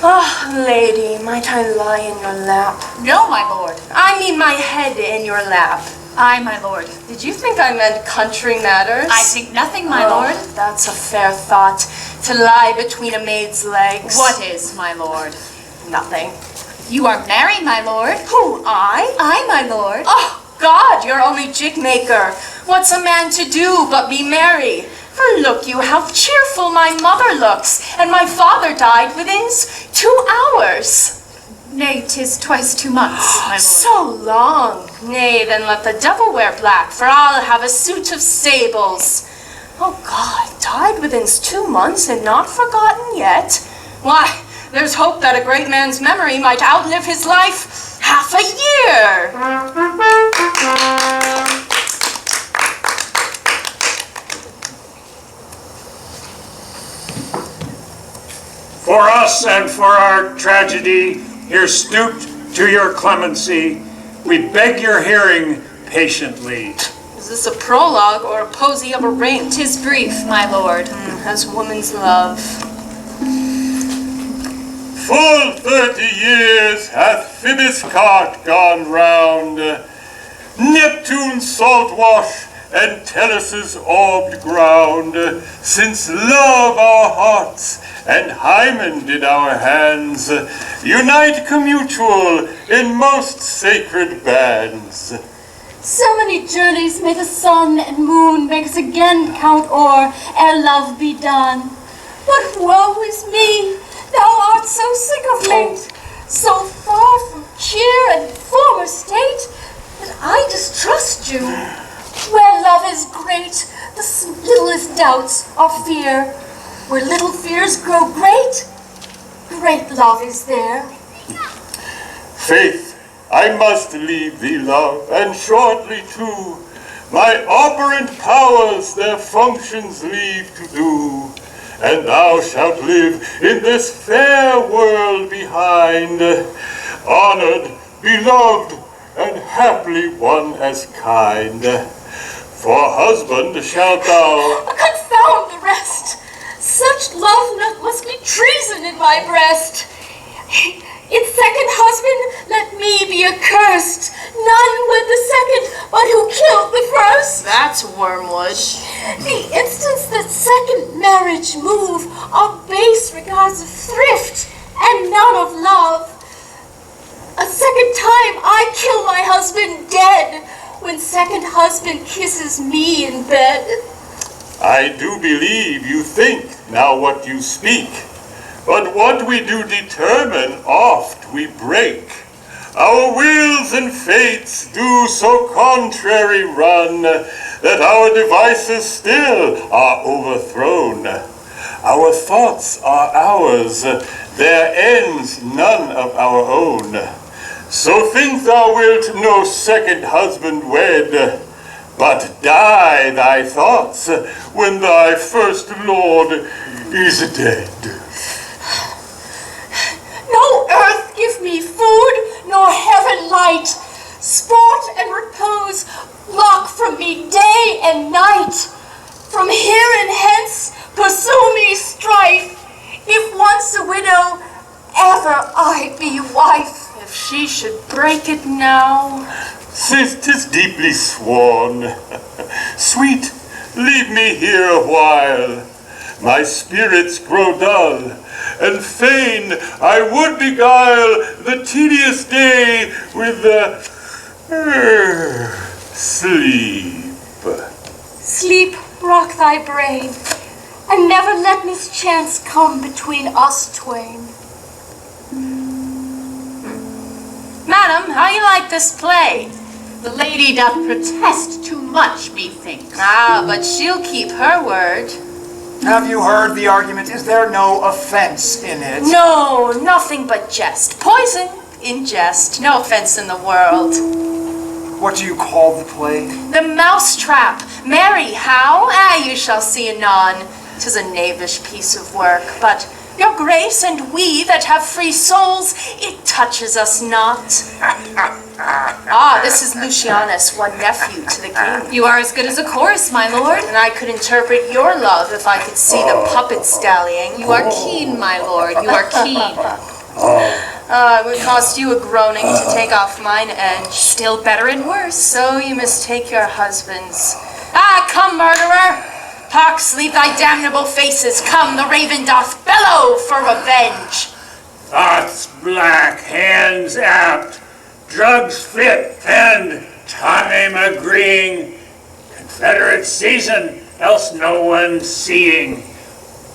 Ah, lady, might I lie in your lap? No, my lord. I mean my head in your lap. Aye, my lord. Did you think I meant country matters? I think nothing, my lord. That's a fair thought, to lie between a maid's legs. What is, my lord? Nothing. You are married, my lord. Who, I? Aye, my lord. Oh, God, you're only jig maker. What's a man to do but be merry? For look you how cheerful my mother looks, and my father died within 2 hours. Nay, 'tis twice 2 months, my lord. So long. Nay, then let the devil wear black, for I'll have a suit of sables. Oh God, died within 2 months and not forgotten yet? Why, there's hope that a great man's memory might outlive his life half a year. For us and for our tragedy, here stooped to your clemency, we beg your hearing patiently. Is this a prologue or a posy of a ring? 'Tis brief, my lord. As woman's love. Full 30 years hath Phoebus' cart gone round, Neptune's salt wash and Tellus' orbed ground, since love our hearts and Hymen did our hands unite commutual in most sacred bands. So many journeys may the sun and moon make us again count o'er, ere love be done. But woe is me, thou art so sick of late, so far from cheer and former state, that I distrust you. Where love is great, the littlest doubts are fear. Where little fears grow great, great love is there. Faith, I must leave thee, love, and shortly too. My operant powers their functions leave to do, and thou shalt live in this fair world behind, honored, beloved, and haply one as kind. For husband shalt thou... Confound the rest! Such love must be treason in my breast. Its second husband, let me be accursed. None wed the second, but who killed the first. That's wormwood. The instance that second marriage move are base regards of thrift and none of love. A second time I kill my husband dead, when second husband kisses me in bed. I do believe you think now what you speak, but what we do determine oft we break. Our wills and fates do so contrary run, that our devices still are overthrown. Our thoughts are ours, their ends none of our own. So think thou wilt no second husband wed, but die thy thoughts when thy first lord is dead. No earth give me food, nor heaven light. Sport and repose block from me day and night. From here and hence pursue me strife. If once a widow, ever I be wife. If she should break it now... 'Tis deeply sworn. Sweet, leave me here a while. My spirits grow dull, and fain I would beguile the tedious day with the sleep. Sleep, rock thy brain, and never let mischance come between us twain. Madam, how you like this play? The lady doth protest too much, methinks. Ah, but she'll keep her word. Have you heard the argument? Is there no offense in it? No, nothing but jest. Poison in jest. No offense in the world. What do you call the play? The Mousetrap. Marry, how? Ah, you shall see anon. 'Tis a knavish piece of work, but your grace and we that have free souls, it touches us not. Ah, this is Lucianus, one nephew to the king. You are as good as a chorus, my lord. And I could interpret your love if I could see the puppet stallying. You are keen, my lord, you are keen. It would cost you a groaning to take off mine edge. Still better and worse. So you mistake your husband's. Ah, come, murderer! Pox, sleep thy damnable faces. Come, the raven doth bellow for revenge. Thoughts black, hands apt, drugs fit, and time agreeing. Confederate season, else no one seeing.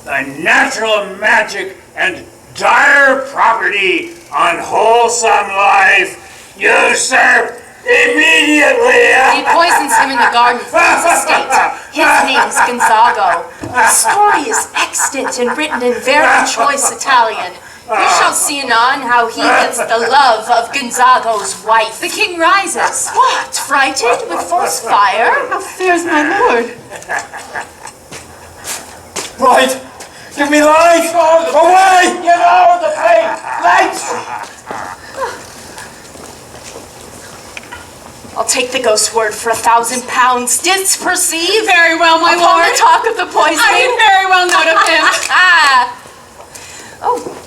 Thy natural magic and dire property on wholesome life usurp immediately. He poisons him in the garden for his estate. His name's Gonzago. The story is extant and written in very choice Italian. You shall see anon how he gets the love of Gonzago's wife. The king rises. What? Frighted with false fire? How fares my lord? Light! Give me light! Away! Get out of the plane! Lights! I'll take the ghost word for £1,000. Didst perceive? Very well, my Upon lord. the talk of the poisoning. I can very well note of him. Oh,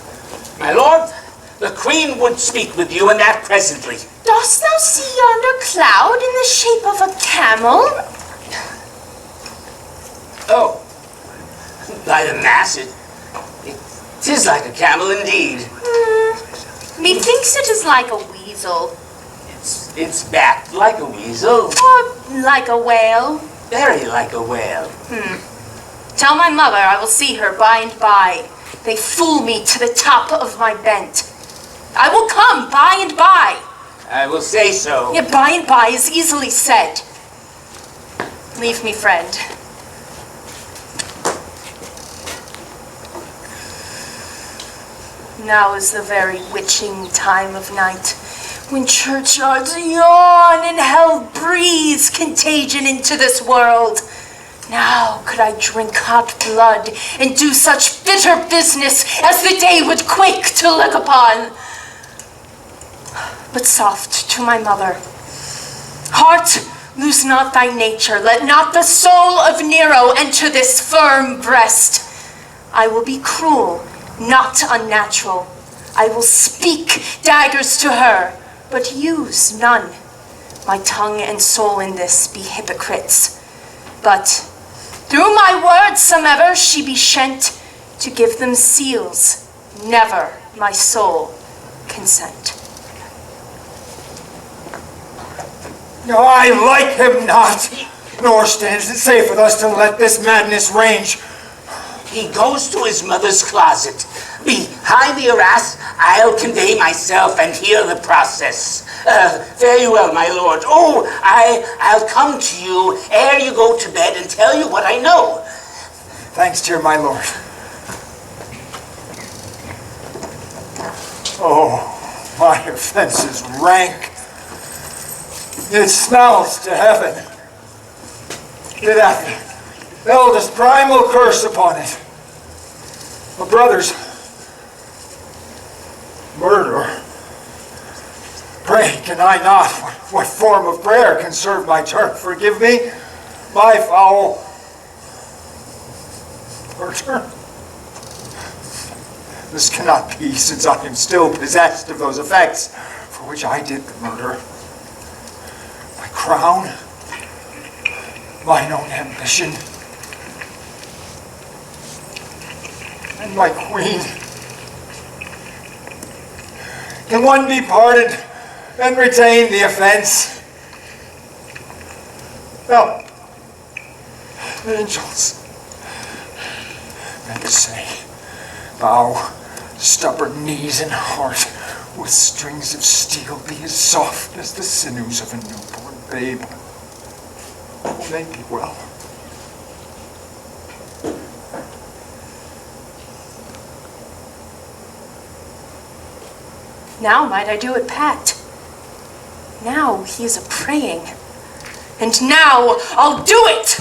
My lord, the queen would speak with you, and that presently. dost thou see yonder cloud in the shape of a camel? Oh, by the mass, it is like a camel indeed. Methinks it is like a weasel. It's backed like a weasel, Or like a whale. very like a whale. Tell my mother I will see her by and by. They fool me to the top of my bent. I will come by and by. I will say so. Yet by and by is easily said. Leave me, friend. Now is the very witching time of night, when churchyards yawn and hell breathes contagion into this world. Now could I drink hot blood and do such bitter business as the day would quake to look upon. But soft to my mother. Heart, lose not thy nature. Let not the soul of Nero enter this firm breast. I will be cruel, not unnatural. I will speak daggers to her, but use none. My tongue and soul in this be hypocrites. But through my words somever she be shent to give them seals, never my soul consent. No, I like him not, nor stands it safe with us to let this madness range. He goes to his mother's closet. Behind the arras, I'll convey myself and hear the process. Very well, my lord. Oh, I'll come to you ere you go to bed and tell you what I know. Thanks, dear my lord. Oh, my offense is rank. It smells to heaven. It hath the eldest primal curse upon it. My brother's murder. Pray, can I not? What form of prayer can serve my turn? Forgive me, my foul murder. This cannot be, since I am still possessed of those effects for which I did the murder. My crown, mine own ambition, and my queen. Can one be pardoned and retain the offense? Now, angels, they say, bow stubborn knees and heart with strings of steel, be as soft as the sinews of a newborn babe. May be well. Now might I do it pat. Now he is a-praying. And now I'll do it!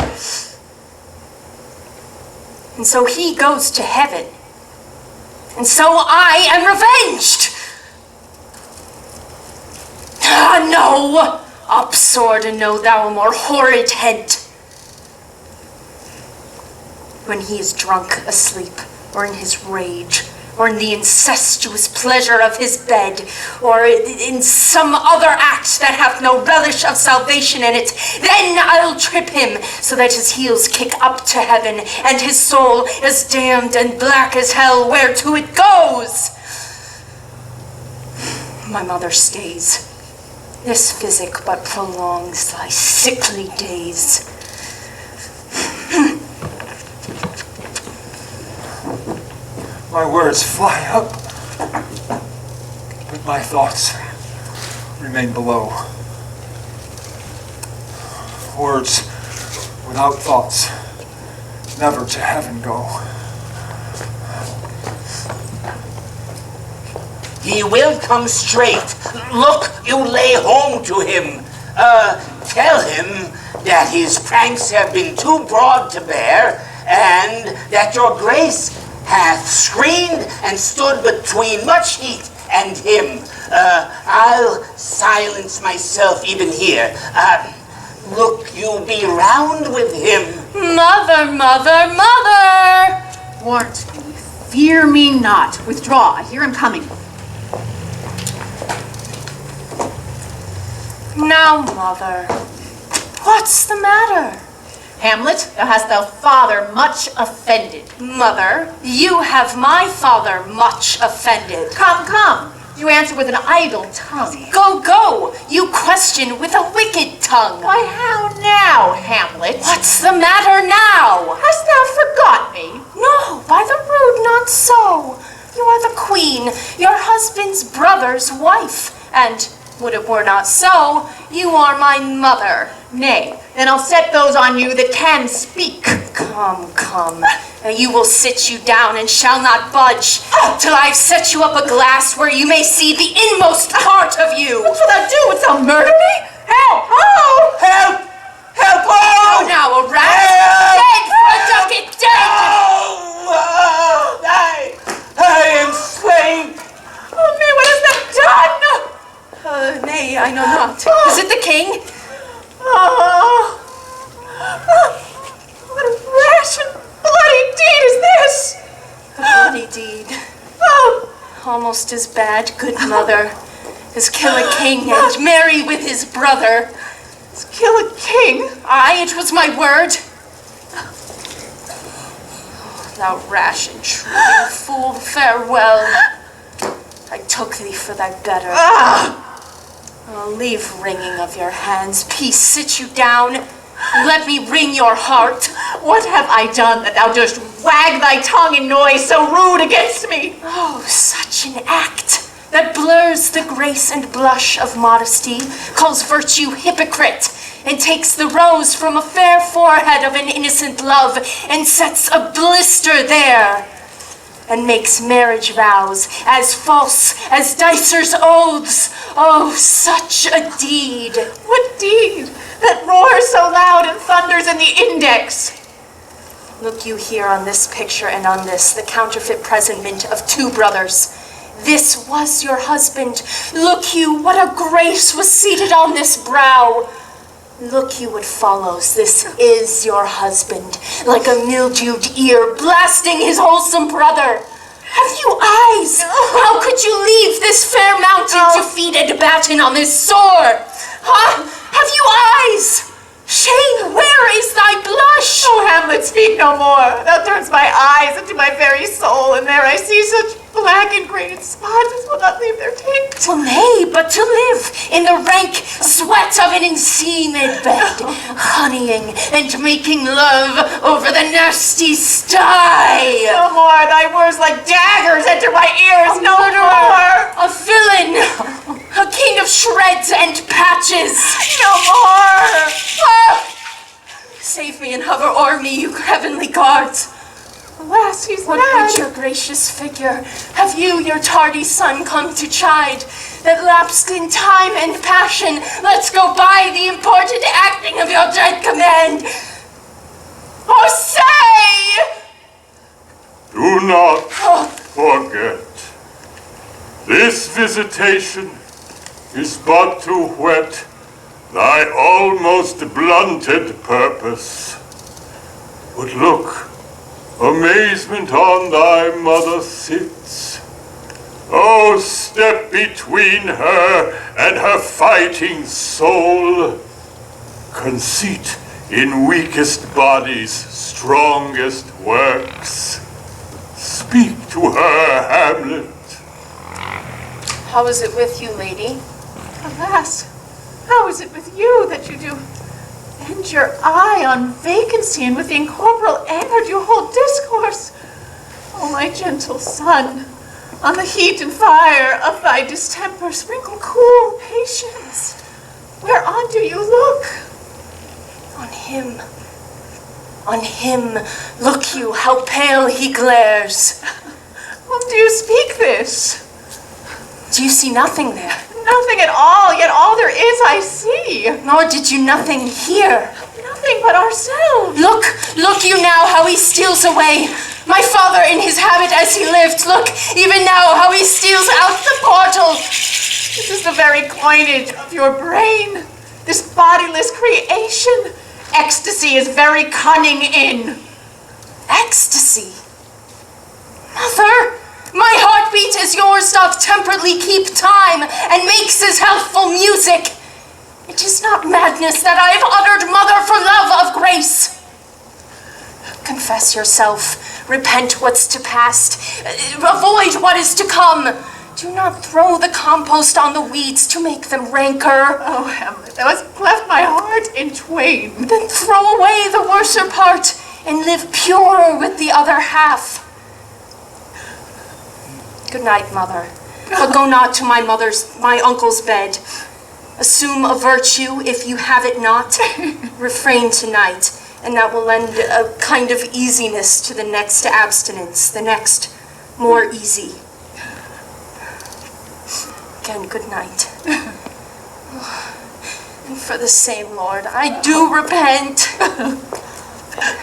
And so he goes to heaven. And so I am revenged! Ah, no! Up, sword, and know thou more horrid head. When he is drunk, asleep, or in his rage, or in the incestuous pleasure of his bed, or in some other act that hath no relish of salvation in it, then I'll trip him, so that his heels kick up to heaven, and his soul is damned and black as hell whereto it goes. My mother stays. This physic but prolongs thy sickly days. My words fly up, but my thoughts remain below. Words without thoughts never to heaven go. He will come straight. Look, you lay home to him. Tell him that his pranks have been too broad to bear, and that your grace hath screened and stood between much heat and him. I'll silence myself even here. Look, you be round with him. Mother, mother, mother! Warrant me, fear me not. Withdraw, I hear him coming. Now, mother, what's the matter? Hamlet, thou hast thy father much offended. Mother, you have my father much offended. Come, come. You answer with an idle tongue. Go, go. You question with a wicked tongue. Why, how now, Hamlet? What's the matter now? Hast thou forgot me? No, by the rood, not so. You are the queen, your husband's brother's wife, and would it were not so, you are my mother. Nay, then I'll set those on you that can speak. Come, come. Now you will sit you down and shall not budge till I've set you up a glass where you may see the inmost part of you. What will thou do? Wouldst thou murder me? Help! Oh! Help! Help! Oh! Oh, now a rat! Dead for a ducat, dead! Oh! I am slain! Oh, me, what hast thou done? Nay, I know not. Is it the king? Oh, what a rash and bloody deed is this? A bloody deed. Oh, Almost as bad, good mother, as kill a king and marry with his brother. let's kill a king. Aye, it was my word. Oh, thou rash and intruding fool, farewell. I took thee for thy better. Oh, leave wringing of your hands. Peace, sit you down, and let me wring your heart. What have I done that thou dost wag thy tongue in noise so rude against me? Oh, such an act that blurs the grace and blush of modesty, calls virtue hypocrite, and takes the rose from a fair forehead of an innocent love, and sets a blister there, and makes marriage vows as false as dicers' oaths. Oh, such a deed. What deed? That roars so loud and thunders in the index. Look you here on this picture and on this, the counterfeit presentment of two brothers. This was your husband. Look you, what a grace was seated on this brow. Look you what follows. This is your husband, like a mildewed ear blasting his wholesome brother. Have you eyes? How could you leave this fair mountain to feed and batten on this sore? Huh? Have you eyes? Shame, where is thy blush? Oh, Hamlet, speak no more. Thou turns my eyes into my very soul, and there I see such black and grained spots as will not leave their taint. Well, nay, but to live in the rank sweat of an enseamed bed, honeying and making love over the nasty sty. No more, thy words like daggers enter my ears. No more. A villain, a king of shreds and patches. No more. Ah! Save me and hover o'er me, you heavenly guards. Alas, he's what mad. Would your gracious figure have you your tardy son come to chide, that lapsed in time and passion, let's go by the important acting of your dread command? Oh, say! Do not forget, this visitation is but to whet thy almost blunted purpose. But look, amazement on thy mother sits. Oh, step between her and her fighting soul. Conceit in weakest bodies, strongest works. Speak to her, Hamlet. How is it with you, lady? Alas, how is it with you that you do bend your eye on vacancy, and with the incorporeal anger do hold discourse? O my gentle son, on the heat and fire of thy distemper sprinkle cool patience. Whereon do you look? On him. On him, look you, how pale he glares. Whom do you speak this? Do you see nothing there? Nothing at all, yet all there is I see. Nor did you nothing hear? Nothing but ourselves. Look you now how he steals away. My father in his habit as he lived, look, even now how he steals out the portal. This is the very coinage of your brain, this bodiless creation. Ecstasy is very cunning in. Ecstasy? Mother, my heartbeat as yours doth temperately keep time and makes as healthful music. It is not madness that I have uttered, mother, for love of grace. Confess yourself, repent what's to past, avoid what is to come. Do not throw the compost on the weeds to make them rancor. Oh, Hamlet, thou hast cleft my heart in twain. Then throw away the worser part and live purer with the other half. Good night, mother. But go not to my uncle's bed. Assume a virtue if you have it not. Refrain tonight, and that will lend a kind of easiness to the next abstinence, the next more easy. Again, good night. And for the same, Lord, I do repent.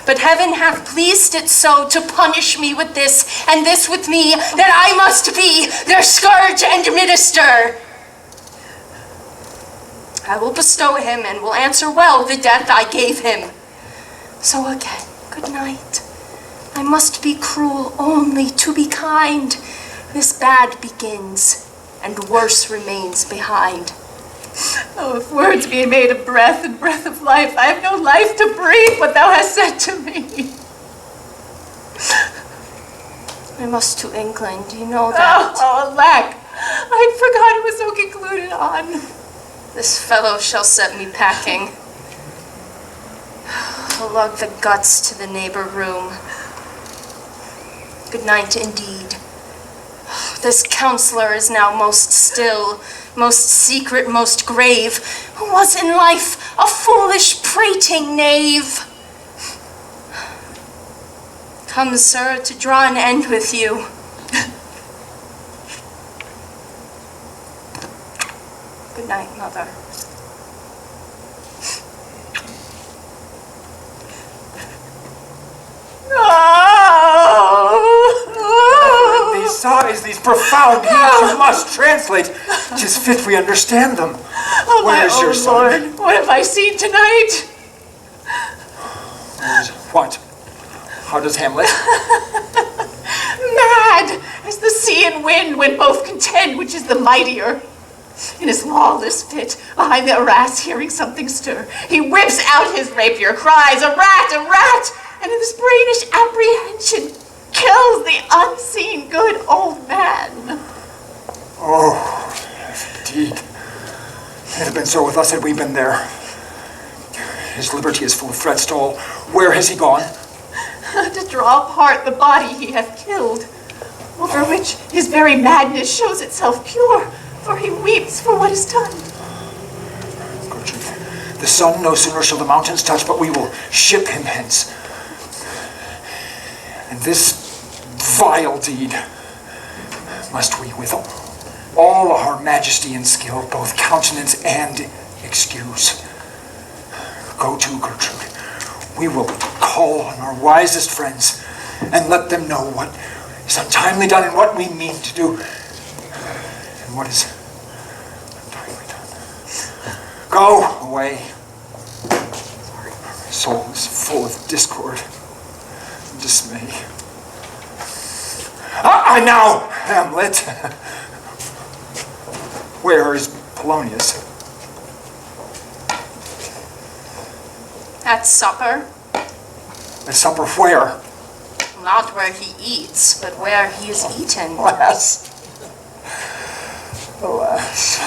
But heaven hath pleased it so to punish me with this, and this with me, that I must be their scourge and minister. I will bestow him, and will answer well the death I gave him. So again, good night. I must be cruel only to be kind. This bad begins, and worse remains behind. Oh, if words be made of breath and breath of life, I have no life to breathe what thou hast said to me. I must to England, you know that. Oh, alack! I had forgotten it was so concluded on. This fellow shall set me packing. I'll lug the guts to the neighbor room. Good night indeed. This counselor is now most still, most secret, most grave, who was in life a foolish prating knave. Come, sir, to draw an end with you. Good night, mother. These sighs, these profound heats, you must translate. 'Tis fit we understand them. Oh, Where's your son? Lord, what have I seen tonight? What? How does Hamlet? Mad as the sea and wind when both contend which is the mightier. In his lawless fit, behind the arras, hearing something stir, he whips out his rapier, cries, "A rat, a rat!" and in this brainish apprehension kills the unseen good old man. Oh, if indeed it had been so with us had we been there. His liberty is full of threats to all. Where has he gone? To draw apart the body he hath killed, over which his very madness shows itself pure, for he weeps for what is done. Gertrude, the sun no sooner shall the mountains touch, but we will ship him hence. And this vile deed must we, with all our majesty and skill, both countenance and excuse. Go to, Gertrude. We will call on our wisest friends and let them know what is untimely done and what we mean to do and what is untimely done. Go away. My soul is full of discord and dismay. Now, Hamlet. Where is Polonius? At supper. At supper where? Not where he eats, but where he is eaten. Alas. Alas.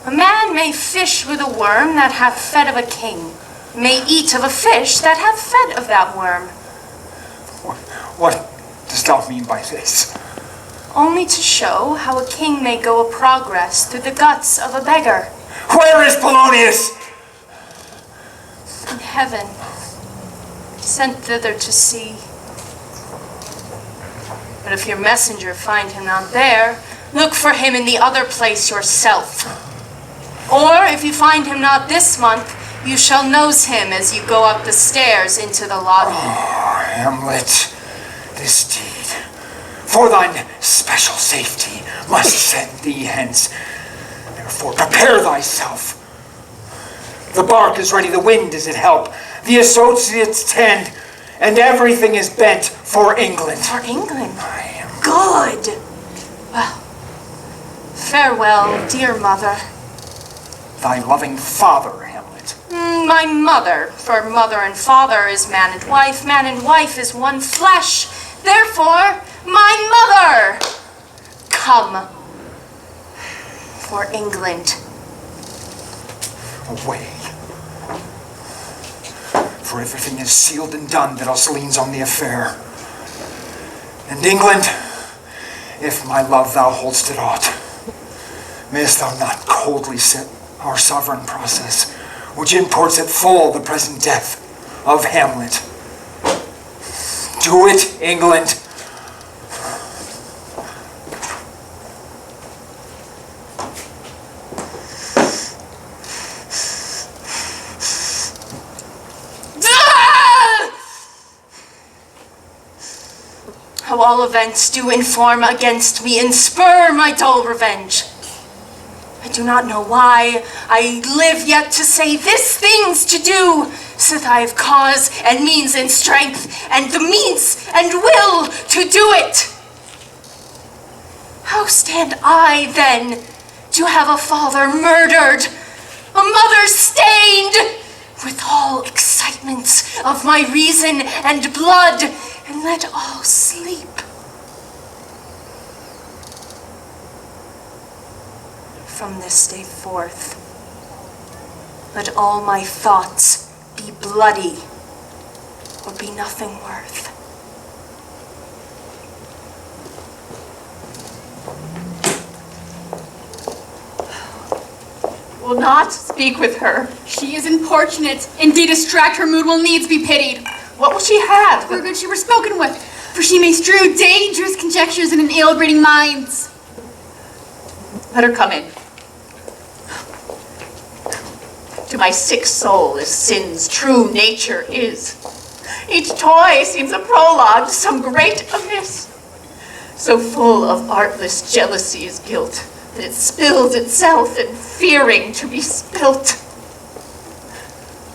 A man may fish with a worm that hath fed of a king, may eat of a fish that hath fed of that worm. What dost thou mean by this? Only to show how a king may go a progress through the guts of a beggar. Where is Polonius? In heaven, sent thither to see. But if your messenger find him not there, look for him in the other place yourself. Or if you find him not this month, you shall nose him as you go up the stairs into the lobby. Oh, Hamlet, this deed, for thine special safety, must send thee hence. Therefore, prepare thyself. The bark is ready, the wind is at help, the associates tend, and everything is bent for England. For England? Good. Well, farewell, dear mother. Thy loving father, Hamlet. My mother, for mother and father is man and wife is one flesh. Therefore, my mother, come for England. Away. For everything is sealed and done that us leans on the affair. And England, if my love thou hold'st at aught, mayest thou not coldly set our sovereign process, which imports at full the present death of Hamlet. Do it, England. How all events do inform against me and spur my dull revenge. I do not know why I live yet to say this thing's to do, sith I have cause and means and strength, and the means and will to do it. How stand I, then, to have a father murdered, a mother stained, with all excitements of my reason and blood, and let all sleep? From this day forth, let all my thoughts be bloody or be nothing worth. Will not speak with her. She is importunate. Indeed, distract her mood will needs be pitied. What will she have? For good she were spoken with, for she may strew dangerous conjectures in an ill-breeding minds. Let her come in. To my sick soul as sin's true nature is. Each toy seems a prologue to some great amiss. So full of artless jealousy is guilt, that it spills itself in fearing to be spilt.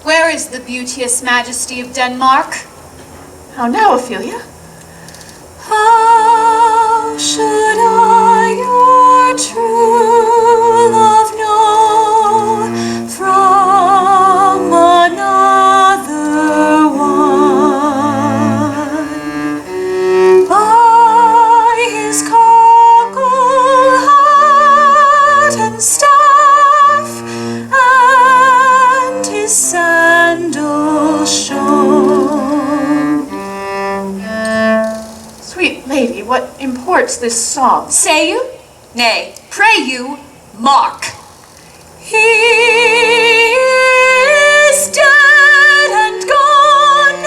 Where is the beauteous majesty of Denmark? How now, Ophelia? How should I, your true love, lady, what imports this song? Say you? Nay, pray you, mark. He is dead and gone,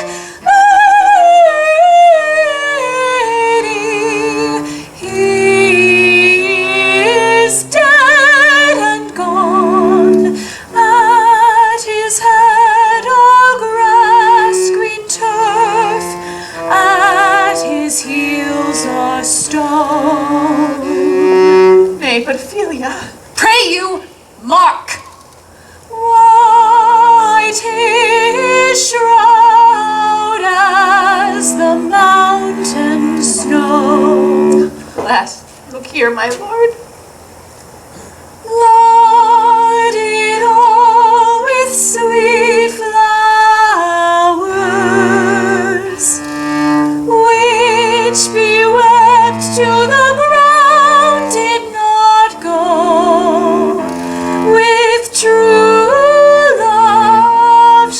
lady. He is dead and gone. At his head a grass green turf, at his heels a stone. Nay, but Ophelia, Pray you, mark. white his shroud as the mountain snow. Alas, look here, my lord. Loaded all with sweet flowers, which bewept to the ground did not go with true love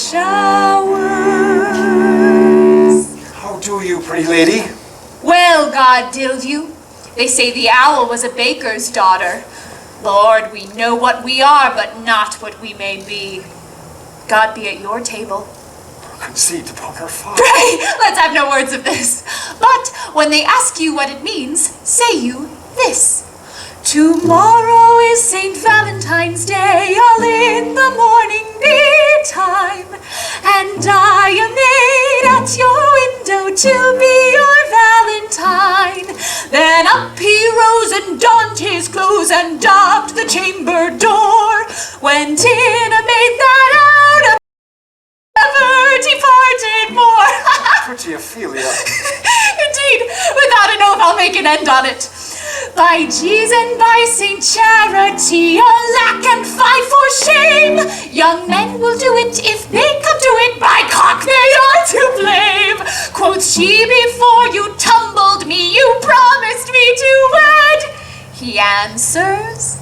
showers. How do you, pretty lady? Well, God dild you. They say the owl was a baker's daughter. Lord, we know what we are, but not what we may be. God be at your table. Conceived upon her father. Pray, let's have no words of this. But when they ask you what it means, say you this. Tomorrow is St. Valentine's Day, all in the morning betime, and I am made at your window to be your Valentine. Then up he rose and donned his clothes and dogged the chamber door, went in and made that out of never departed more. Pretty Ophelia. Indeed, without an oath I'll make an end on it. By Jesu and by Saint Charity, alack and fie for shame! Young men will do it if they come to it, by cock they are to blame! Quoth she, before you tumbled me, you promised me to wed. He answers,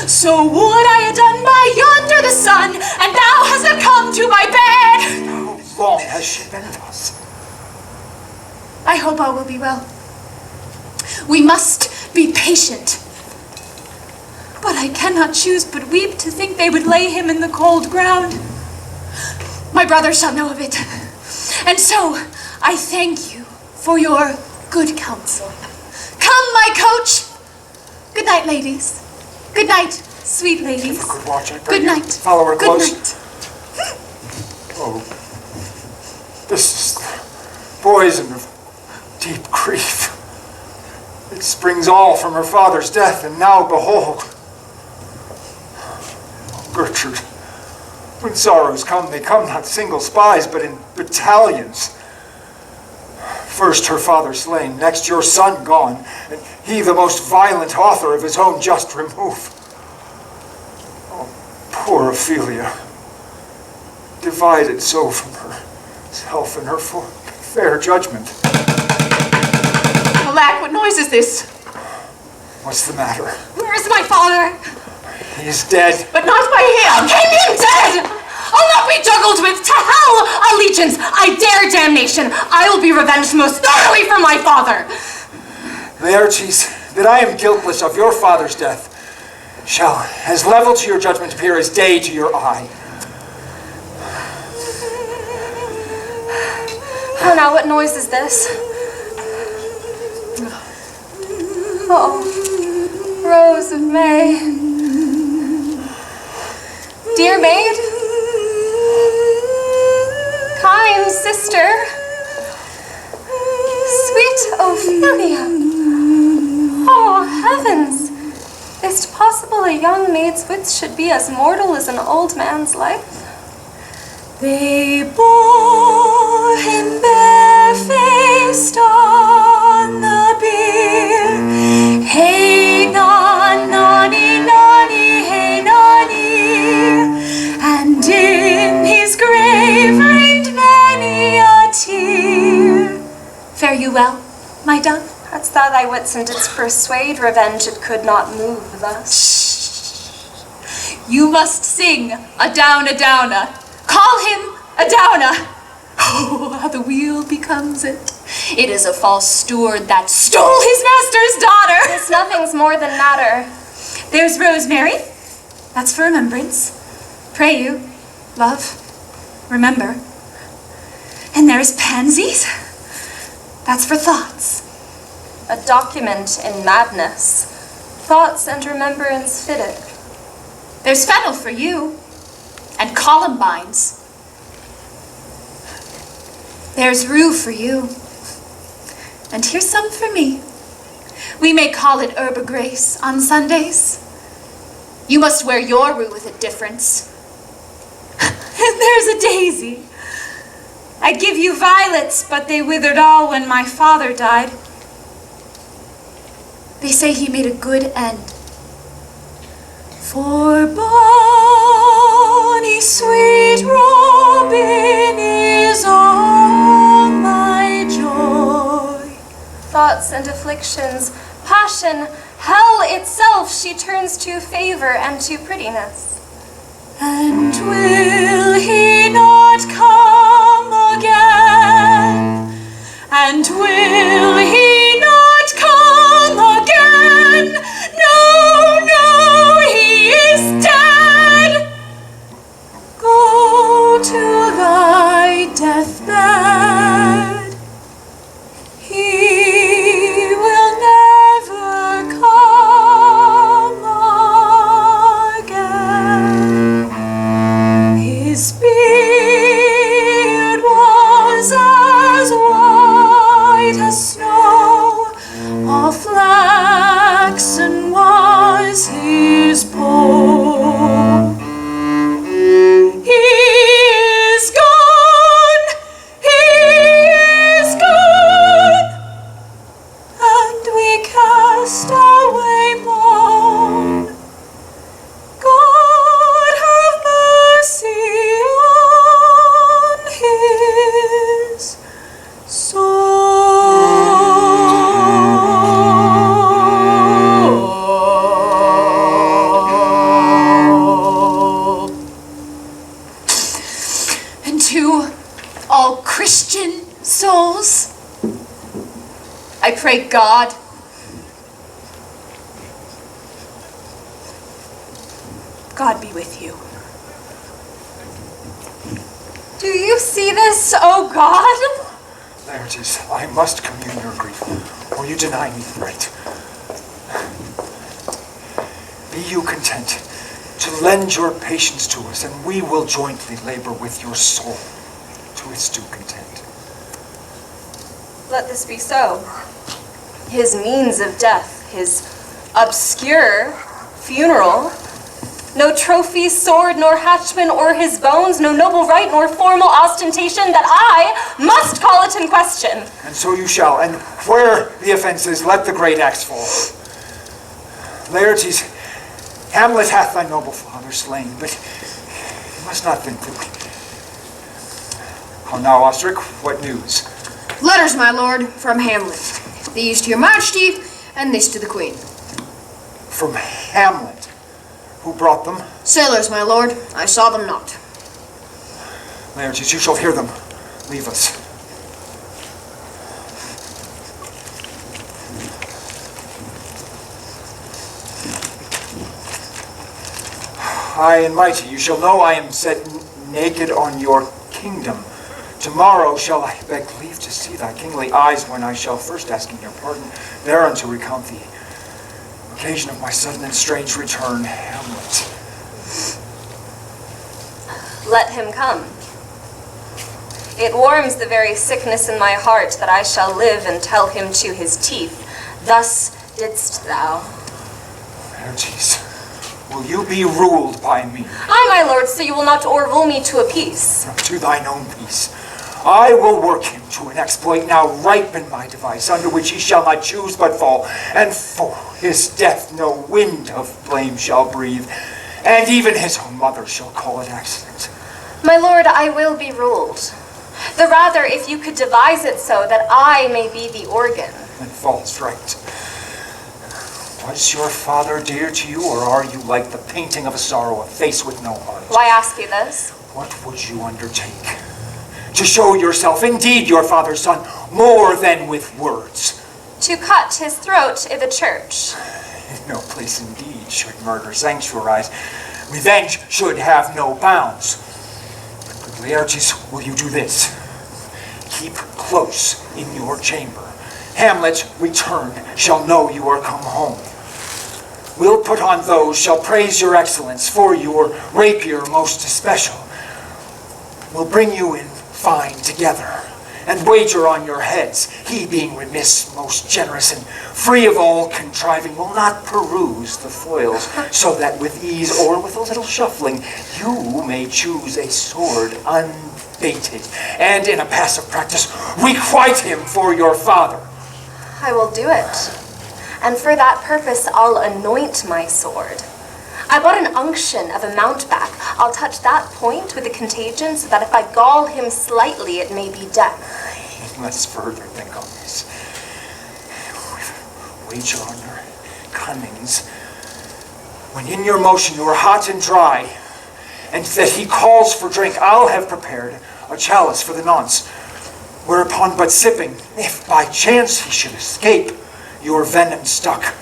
so would I have done by yonder the sun, and thou hast not come to my bed. How long has she been thus? I hope all will be well. We must be patient. But I cannot choose but weep to think they would lay him in the cold ground. My brother shall know of it. And so I thank you for your good counsel. Come, my coach. Good night, ladies. Good night, sweet ladies. Good watch, I pray Good you. night. Follow her Good close. night. Oh, this is the poison of deep grief. It springs all from her father's death, and now behold. Gertrude, when sorrows come, they come not single spies, but in battalions. First her father slain, next your son gone, and he the most violent author of his own just remove. Oh, poor Ophelia, divided so from herself and her fair judgment. Alack, what noise is this? What's the matter? Where is my father? He is dead. But not by him. Came him dead! I'll not be juggled with. To hell, allegiance! I dare damnation! I will be revenged most thoroughly for my father! Laertes, that I am guiltless of your father's death, shall as level to your judgment appear as day to your eye. Oh, now what noise is this? Oh, Rose of May. Dear maid, kind sister, sweet Ophelia. Oh, heavens! Is it possible a young maid's wits should be as mortal as an old man's life? They bore him barefaced on the bier. Hey, nani, nani, hey, nani. And in his grave rained many a tear. Fare you well, my dove? Hadst thou thy wits and didst persuade revenge, it could not move thus. You must sing a downa. Call him a downa. Oh, how the wheel becomes it. It is a false steward that stole his master's daughter. It's nothing's more than matter. There's rosemary. That's for remembrance. Pray you, love, remember. And there's pansies. That's for thoughts. A document in madness. Thoughts and remembrance fitted. There's fennel for you. And columbines. There's rue for you. And here's some for me. We may call it herb of grace on Sundays. You must wear your rue with a difference. And there's a daisy. I'd give you violets, but they withered all when my father died. They say he made a good end. For bonny sweet Robin is all my joy. Thoughts and afflictions, passion, hell itself she turns to favor and to prettiness. And will he not come again? And will he not come again? No, no, he is dead. Go to thy deathbed. He will never come again. His beard was as white as snow, all flaxen was his poll. He is gone, he is gone, and we cast away moan. God have mercy on his soul. And to all Christian souls, I pray God, God be with you. Do you see this, O God? Laertes, I must commune your grief, or you deny me the right. Be you content to lend your patience to us, and we will jointly labor with your soul to its due content. Let this be so. His means of death, his obscure funeral, no trophy, sword, nor hatchman o'er his bones, no noble right, nor formal ostentation, that I must call it in question. And so you shall, and where the offense is, let the great axe fall. Laertes, Hamlet hath thy noble father slain, but you must not think that... How now, Osric, what news? Letters, my lord, from Hamlet. These to your majesty, and this to the queen. From Hamlet? Who brought them? Sailors, my lord. I saw them not. Laertes, you shall hear them. Leave us. High and mighty, you shall know I am set naked on your kingdom. Tomorrow shall I beg leave to see thy kingly eyes, when I shall first ask in your pardon, thereunto recount the occasion of my sudden and strange return, Hamlet. Let him come. It warms the very sickness in my heart that I shall live and tell him to his teeth, thus didst thou. Laertes, will you be ruled by me? Aye, my lord, so you will not o'errule me to a peace. To thine own peace. I will work him to an exploit, now ripen my device, under which he shall not choose but fall, and for his death no wind of blame shall breathe, and even his own mother shall call it accident. My lord, I will be ruled. The rather if you could devise it so that I may be the organ. And falls right. Was your father dear to you, or are you like the painting of a sorrow, a face with no heart? Why ask you this? What would you undertake? to show yourself indeed your father's son, more than with words. To cut his throat i' the church. No place indeed should murder sanctuarize. Revenge should have no bounds. But good Laertes, will you do this? Keep close in your chamber. Hamlet, return, shall know you are come home. We'll put on those, shall praise your excellence, for your rapier most especial. We'll bring you in fine together, and wager on your heads, he being remiss, most generous, and free of all contriving, will not peruse the foils, so that with ease or with a little shuffling, you may choose a sword unbaited, and in a passive practice, requite him for your father. I will do it. And for that purpose, I'll anoint my sword. I bought an unction of a mountebank. I'll touch that point with a contagion, so that if I gall him slightly, it may be death. Let's further think on this. Wager on your cunnings. When in your motion you are hot and dry, and that he calls for drink, I'll have prepared a chalice for the nonce, whereupon but sipping, if by chance he should escape, your venom stuck,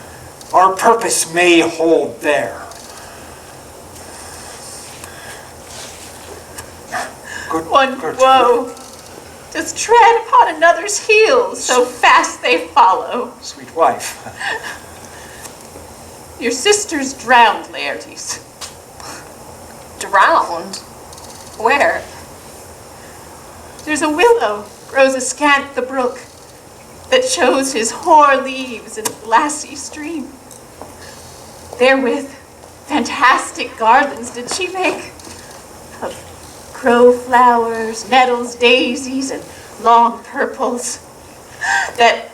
our purpose may hold there. One woe, does tread upon another's heels, so fast they follow. Sweet wife. Your sister's drowned, Laertes. Drowned? Where? There's a willow grows askant the brook, that shows his hoar leaves in a glassy stream. Therewith fantastic garlands did she make, of crow flowers, nettles, daisies, and long purples, that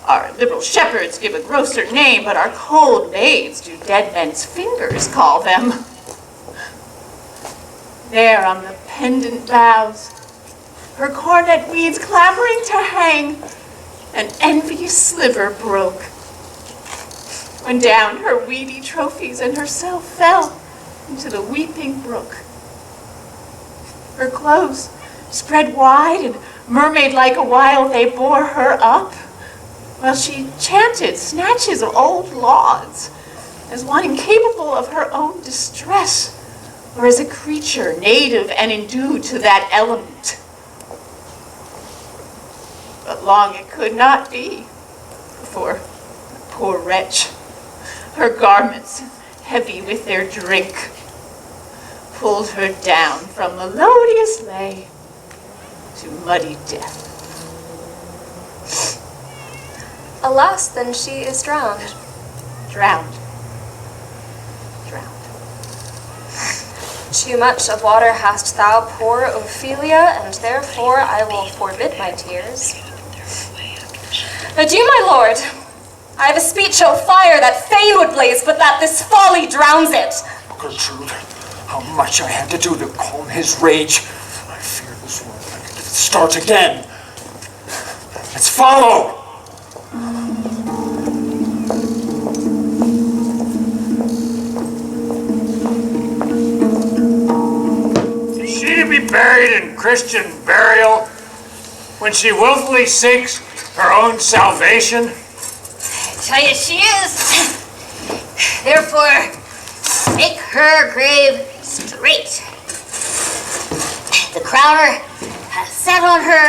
our liberal shepherds give a grosser name, but our cold maids do dead men's fingers call them. There on the pendant boughs, her cornet weeds clamoring to hang, an envious sliver broke, when down her weedy trophies and herself fell into the weeping brook. Her clothes spread wide and mermaid-like a while they bore her up, while she chanted snatches of old lauds, as one incapable of her own distress, or as a creature native and endued to that element. But long it could not be, for, poor wretch, her garments, heavy with their drink, pulled her down from melodious lay to muddy death. Alas, then she is drowned. Drowned. Too much of water hast thou, poor Ophelia, and therefore I will forbid my tears. Adieu, my lord. I have a speech o' fire that fain would blaze, but that this folly drowns it. Gertrude, how much I had to do to calm his rage. I fear this will start again. Let's follow. Is she to be buried in Christian burial when she willfully seeks her own salvation? I tell you she is. Therefore, make her grave straight. The crowner has sat on her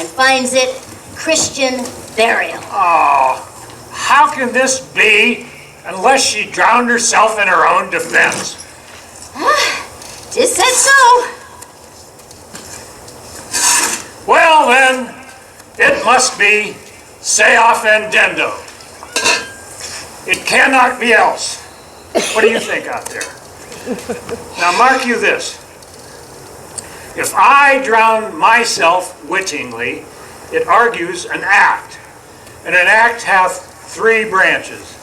and finds it Christian burial. Oh, how can this be unless she drowned herself in her own defense? Tis said so. Well then, it must be se offendendo. It cannot be else. What do you think out there? Now mark you this. If I drown myself wittingly, it argues an act. And an act hath 3 branches.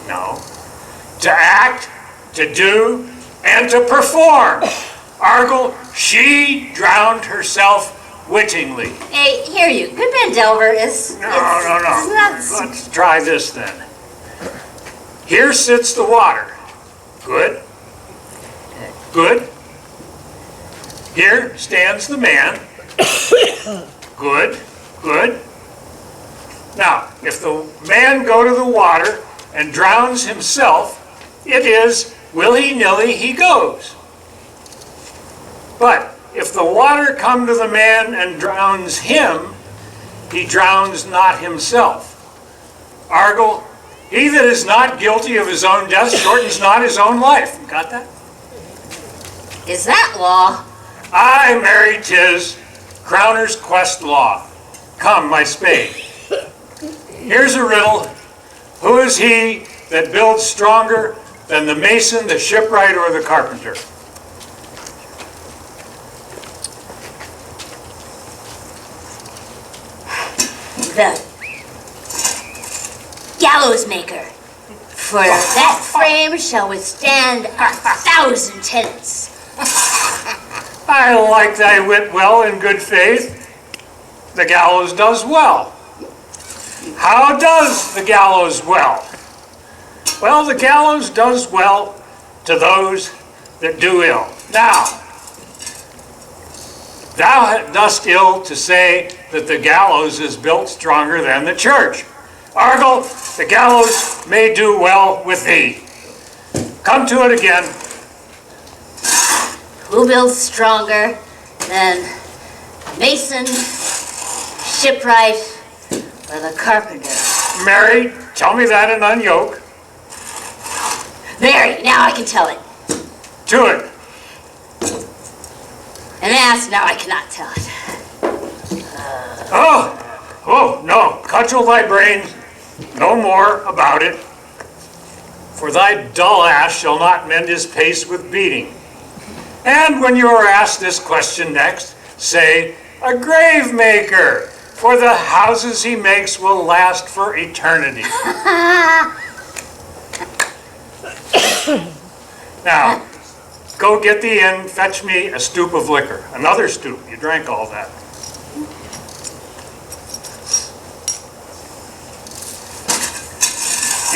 No. To act, to do, and to perform. Argle, she drowned herself wittingly. Hey, here you. Good man Delver is... No. Let's try this then. Here sits the water. Good. Good. Here stands the man. Good, good. Now, if the man go to the water and drowns himself, it is willy-nilly he goes. But if the water come to the man and drowns him, he drowns not himself. Argal, he that is not guilty of his own death shortens not his own life. You got that? Is that law? Aye, marry, 'tis Crowner's quest law. Come, my spade. Here's a riddle. Who is he that builds stronger than the mason, the shipwright, or the carpenter? The gallows maker. For that frame shall withstand 1,000 tenants. I like thy wit well in good faith. The gallows does well. How does the gallows well? Well, the gallows does well to those that do ill. Now, thou dost ill to say that the gallows is built stronger than the church. Argal, the gallows may do well with thee. Come to it again. Who builds stronger than mason, shipwright, or the carpenter? Mary, tell me that and unyoke. Very, now I can tell it. To it. An ass, now I cannot tell it. Oh, no, cudgel thy brains no more about it. For thy dull ass shall not mend his pace with beating. And when you are asked this question next, say, a grave maker, for the houses he makes will last for eternity. Now, go get thee in, fetch me a stoop of liquor. Another stoop, you drank all that.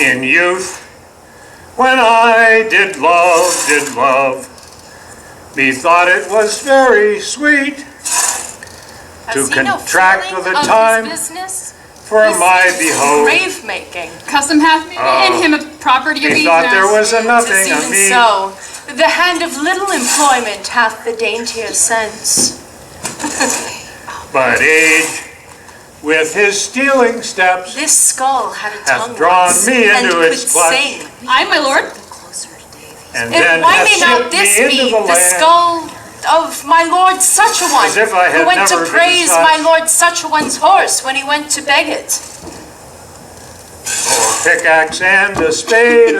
In youth, when I did love, methought it was very sweet to contract with a time for my behold. Grave making. Custom hath made in him a property of Methought there was a nothing Even of me. so, the hand of little employment hath the daintier sense. But age, with his stealing steps, This skull had a tongue hath drawn once, me and into could its clutch, sing. Aye, my lord. and then Why hath may not shipped this me into be the the land. skull of my lord such a one, As if I had who went never to been praise such. my lord such a one's horse when he went to beg it? Oh, pickaxe and a spade,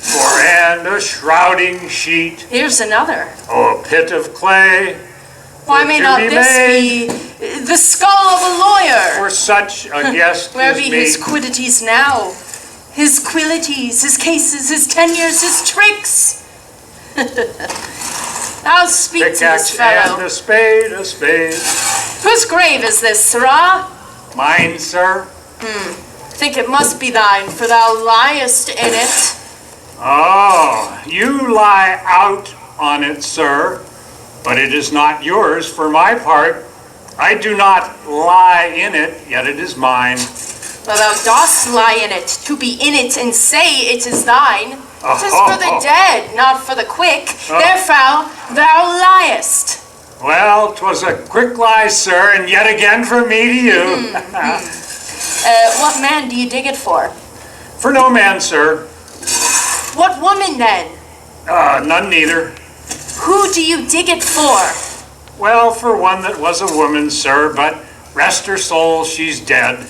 for and a shrouding sheet. Here's another. Oh, a pit of clay. Why for may to not be this made be the skull of a lawyer? for such a guest Where as be me? his quiddities now? His quilities, his cases, his tenures, his tricks? I'll speak to this Pickaxe fellow. and a spade, Whose grave is this, sirrah? Mine, sir. Think it must be thine, for thou liest in it. Oh, you lie out on it, sir, but it is not yours. For my part, I do not lie in it, yet it is mine. But thou dost lie in it, to be in it and say it is thine. 'Tis for the dead, not for the quick. Therefore thou liest. Well, 'twas a quick lie, sir, and yet again from me to you. What man do you dig it for? For no man, sir. What woman then? None neither. Who do you dig it for? Well, for one that was a woman, sir, but rest her soul, she's dead.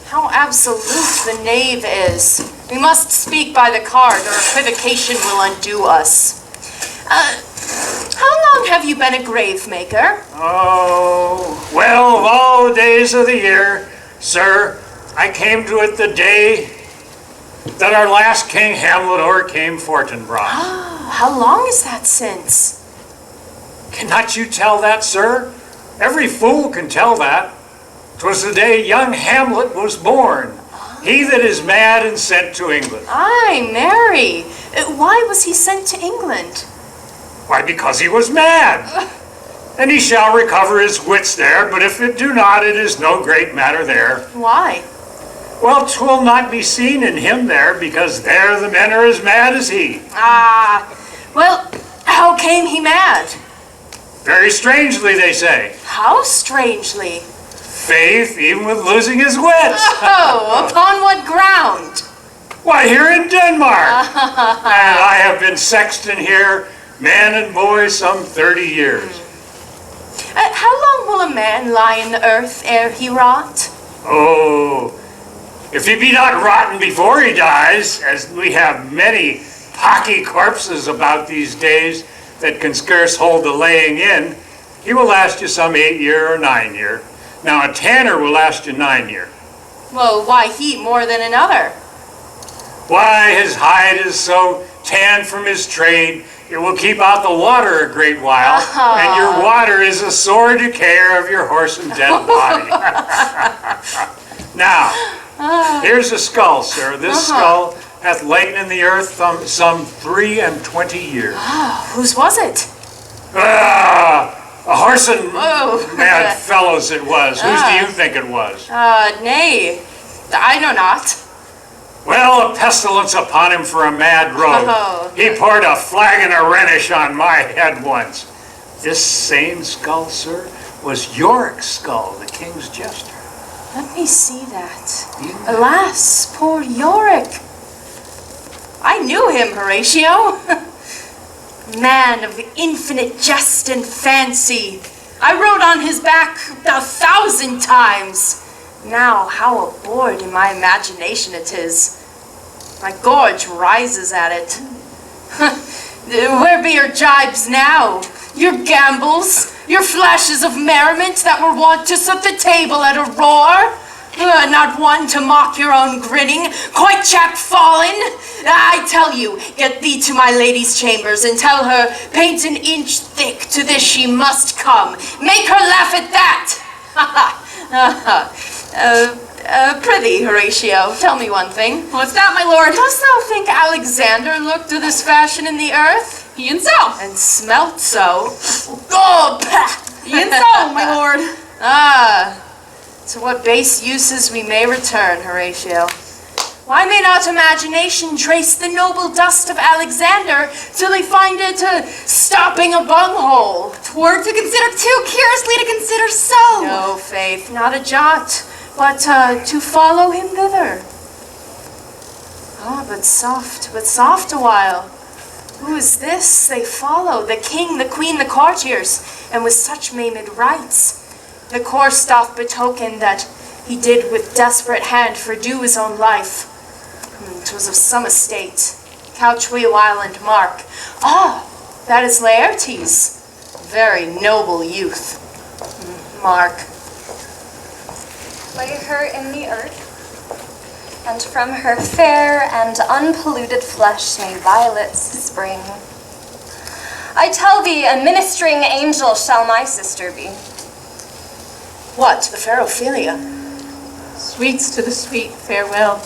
How absolute the knave is. We must speak by the card, or equivocation will undo us. How long have you been a grave maker? Oh, well, of all the days of the year, sir, I came to it the day that our last King Hamlet o'ercame Fortinbras. How long is that since? Cannot you tell that, sir? Every fool can tell that. 'Twas the day young Hamlet was born, he that is mad and sent to England. Aye, marry. Why was he sent to England? Why, because he was mad. and he shall recover his wits there, but if it do not, it is no great matter there. Why? Well, 'twill not be seen in him there, because there the men are as mad as he. Ah, well, how came he mad? Very strangely, they say. How strangely? Faith, even with losing his wits. Oh, upon what ground? Why, here in Denmark. And I have been sexton here, man and boy, some 30 years. How long will a man lie in the earth ere he rot? Oh, if he be not rotten before he dies, as we have many pocky corpses about these days that can scarce hold the laying in, he will last you some 8 year or 9 year. Now a tanner will last you 9 year. Well, why he more than another? Why, his hide is so tanned from his trade, it will keep out the water a great while, and your water is a sore decayer of your horse and dead body. Now, here's a skull, sir. This skull hath lain in the earth some 23 years. Whose was it? A horse and mad fellows it was. Whose do you think it was? Nay, I know not. Well, a pestilence upon him for a mad rogue. He poured a flagon of Rhenish on my head once. This same skull, sir, was Yorick's skull, the king's jester. Let me see that. Alas, poor Yorick. I knew him, Horatio. Man of infinite jest and fancy. I rode on his back 1,000 times. Now, how abhorred in my imagination it is. My gorge rises at it. Where be your jibes now? Your gambols? Your flashes of merriment that were wont to set the table at a roar? Not one to mock your own grinning, quite chap-fallen. I tell you, get thee to my lady's chambers and tell her, paint an inch thick, to this she must come. Make her laugh at that! Prithee, Horatio, tell me one thing. What's that, my lord? Dost thou think Alexander looked to this fashion in the earth? E'en so. And smelt so? Oh, pah! E'en so, my lord. To what base uses we may return, Horatio. Why may not imagination trace the noble dust of Alexander till they find it stopping a bunghole? Twere to consider too curiously to consider so. No, faith, not a jot, but to follow him thither. But soft a while. Who is this they follow? The king, the queen, the courtiers, and with such maimed rites. The course doth betoken that he did with desperate hand fordo his own life. 'Twas of some estate. Couch we a while and mark. That is Laertes. Very noble youth. Mark. Lay her in the earth, and from her fair and unpolluted flesh may violets spring. I tell thee, a ministering angel shall my sister be. What, the fair Ophelia? Sweets to the sweet, farewell.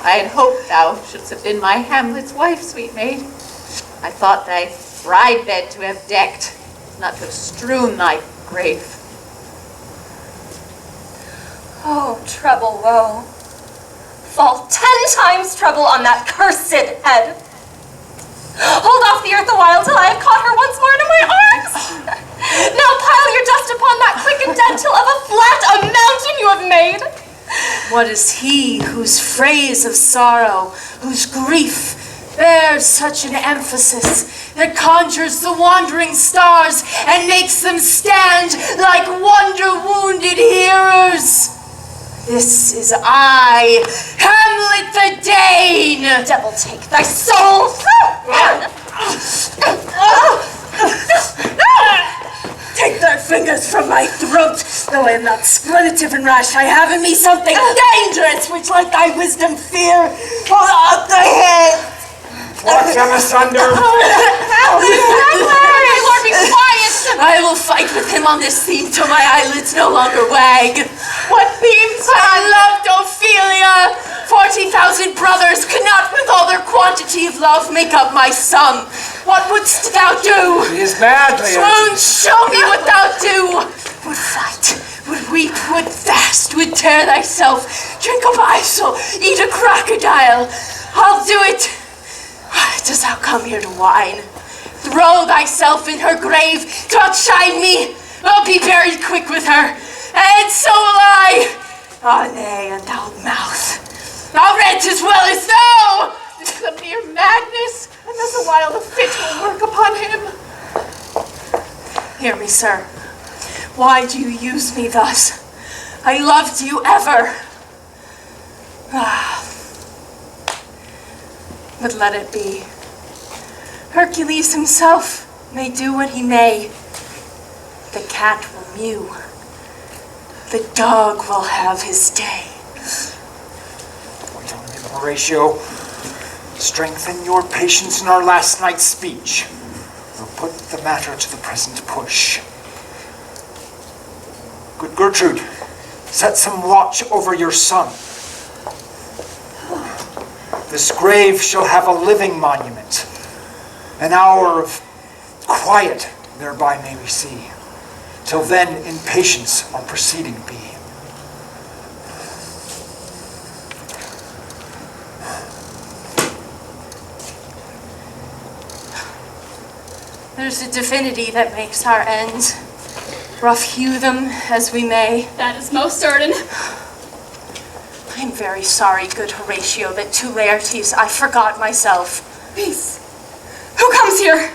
I had hoped thou shouldst have been my Hamlet's wife, sweet maid. I thought thy bride bed to have decked, not to have strewn thy grave. Oh, treble woe. Fall 10 times treble on that cursed head. Hold off the earth a while till I have caught her once more into my arms. Now pile your dust upon that quickened dead till of a flat a mountain you have made. What is he whose phrase of sorrow, whose grief bears such an emphasis that conjures the wandering stars and makes them stand like wonder-wounded hearers? This is I, Hamlet the Dane! Devil take thy soul! Take thy fingers from my throat, though I am not splenitive and rash. I have in me something dangerous, which like thy wisdom fear, pull out thy head. Watch him asunder. My lord, be quiet! I will fight with him on this theme till my eyelids no longer wag. What theme? I loved Ophelia, for 30,000 brothers cannot with all their quantity of love make up my sum. What wouldst thou do? He is mad, Laertes. Swoon, show me what thou do. Would fight, would weep, would fast, would tear thyself, drink of isle, eat a crocodile. I'll do it. Dost thou come here to whine? Throw thyself in her grave to outshine me. I'll be buried quick with her, and so will I. Ah, nay, and thou mouth. I'll rant as well as thou. This is a mere madness, and thus a while the fit will work upon him. Hear me, sir. Why do you use me thus? I loved you ever. But let it be. Hercules himself may do what he may. The cat will mew. The dog will have his day. Wait a minute, Horatio. Strengthen your patience in our last night's speech. We'll put the matter to the present push. Good Gertrude, set some watch over your son. This grave shall have a living monument. An hour of quiet thereby may we see. Till then, in patience our proceeding be. There's a divinity that makes our ends. Rough hew them as we may. That is most certain. I'm very sorry, good Horatio, that to Laertes I forgot myself. Peace. Who comes here?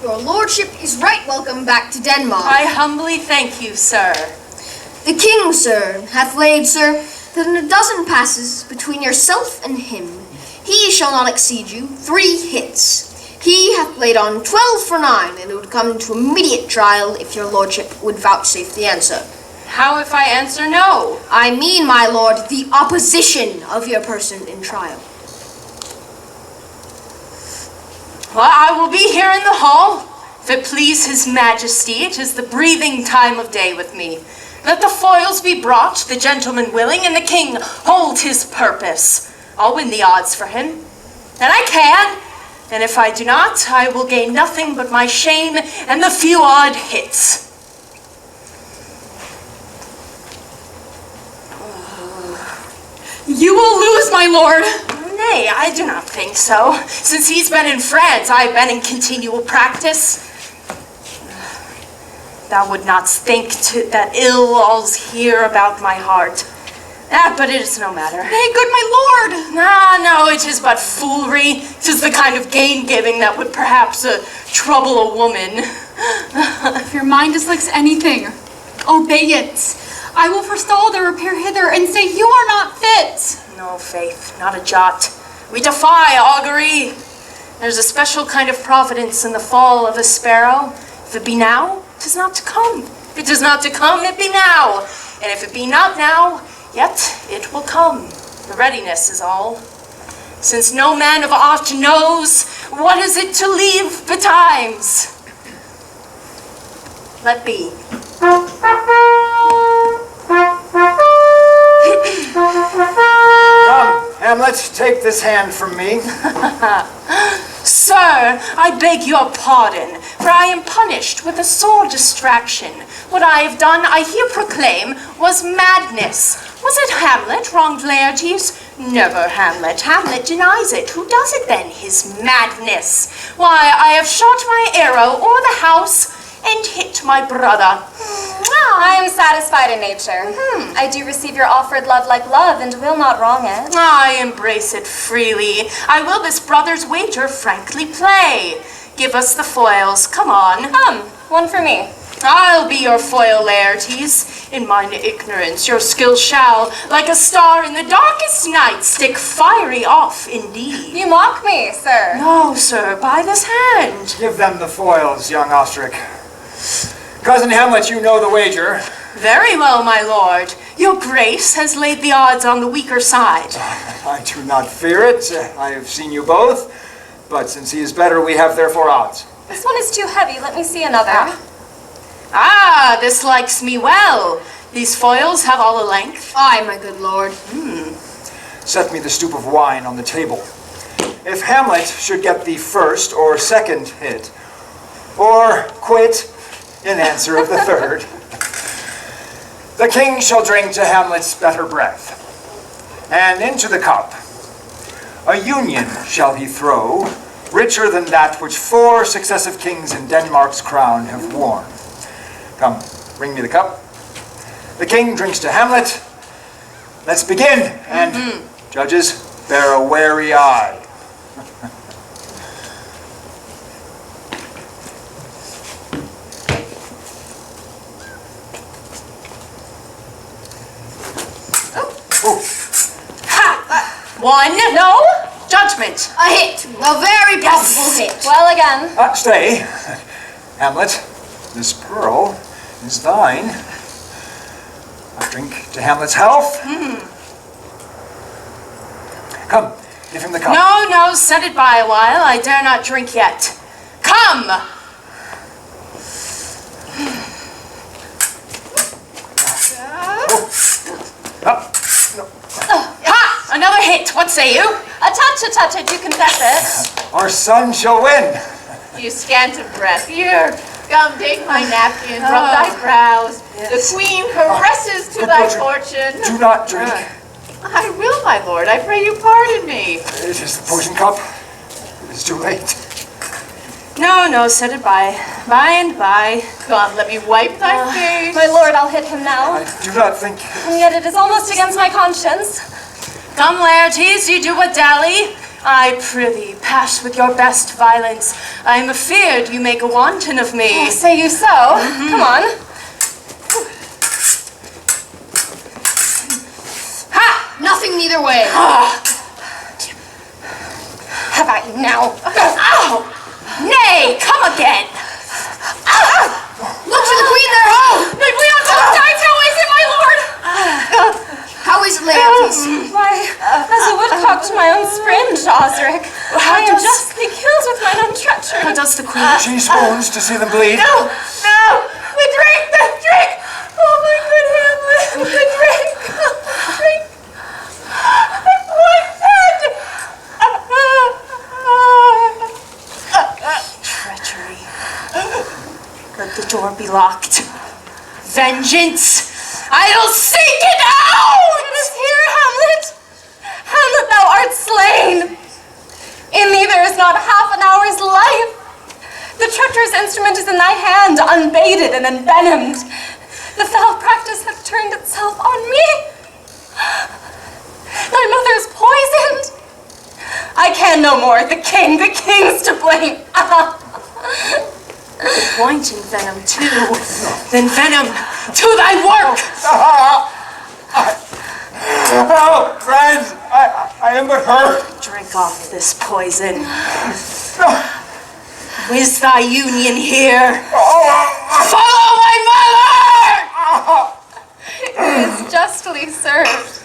Your lordship is right welcome back to Denmark. I humbly thank you, sir. The king, sir, hath laid, sir, that in a dozen passes between yourself and him, he shall not exceed you 3 hits. He hath laid on 12 for 9, and it would come to immediate trial if your lordship would vouchsafe the answer. How if I answer no? I mean, my lord, the opposition of your person in trial. Well, I will be here in the hall. If it please his majesty, it is the breathing time of day with me. Let the foils be brought, the gentleman willing, and the king hold his purpose. I'll win the odds for him. And I can. And if I do not, I will gain nothing but my shame and the few odd hits. You will lose, my lord. Nay, I do not think so. Since he's been in France, I have been in continual practice. Thou would not think that ill all's here about my heart. But it is no matter. Nay, good my lord. No, it is but foolery. 'Tis the kind of gain-giving that would perhaps trouble a woman. If your mind dislikes anything, obey it. I will forestall the repair hither and say you are not fit. No, faith, not a jot. We defy augury. There's a special kind of providence in the fall of a sparrow. If it be now, 'tis not to come. If it is not to come, it be now. And if it be not now, yet it will come. The readiness is all. Since no man of aught knows, what is it to leave betimes? Let be. Come, Hamlet, take this hand from me. Sir, I beg your pardon, for I am punished with a sore distraction. What I have done, I here proclaim, was madness. Was it Hamlet wronged Laertes? Never Hamlet. Hamlet denies it. Who does it then? His madness. Why, I have shot my arrow o'er the house and hit my brother. I am satisfied in nature. I do receive your offered love like love and will not wrong it. I embrace it freely. I will this brother's wager frankly play. Give us the foils. Come on. Come, one for me. I'll be your foil, Laertes. In mine ignorance, your skill shall, like a star in the darkest night, stick fiery off indeed. You mock me, sir. No, sir, by this hand. Give them the foils, young Ostrich. Cousin Hamlet, you know the wager. Very well, my lord. Your grace has laid the odds on the weaker side. I do not fear it. I have seen you both. But since he is better, we have therefore odds. This one is too heavy. Let me see another. This likes me well. These foils have all a length? Aye, my good lord. Set me the stoup of wine on the table. If Hamlet should get the first or second hit, or quit in answer of the third, the king shall drink to Hamlet's better breath, and into the cup a union shall he throw, richer than that which 4 successive kings in Denmark's crown have worn. Come, bring me the cup. The king drinks to Hamlet. Let's begin, and judges, bear a wary eye. One. No. Judgment. A hit. A very possible hit. Well, again. Stay. Hamlet, this pearl is thine. I drink to Hamlet's health. Come, give him the cup. No, set it by a while. I dare not drink yet. Come! Ha! Another hit. What say you? A touch, you confess it. Our son shall win. You scant of breath. Here, come take my napkin, rub thy brows. The queen caresses to thy fortune. Do not drink. I will, my lord. I pray you pardon me. It is the poison cup. It is too late. No, set it by and by. Come, let me wipe thy face. My lord, I'll hit him now. I do not think... And yet it is almost against my conscience. Come, Laertes, you do what dally. I prithee, pass with your best violence. I am afeard you make a wanton of me. Oh, say you so? Come on. Ha! Nothing neither way. Have at you now. Ow! Nay, come again. Look for the queen there, ho! My Leon dies. How is it, my lord? How is it, Laertes? Why, as a woodcock to my own springe, Osric. I am justly killed with mine own treachery. How does the queen? She swoons to see them bleed. No! The drink! Oh, my good Hamlet! The drink! Drink! My head! Treachery. Let the door be locked. Vengeance! I'll seek it out! It is here, Hamlet! Hamlet, thou art slain! In thee there is not half an hour's life. The treacherous instrument is in thy hand, unbaited and envenomed. The foul practice hath turned itself on me. Thy mother's poisoned. I can no more. The king's to blame. Point in venom too. Then venom to thy work! Oh, friends, I am but hurt. Drink off this poison. Is thy union here? Follow my mother! It is justly served.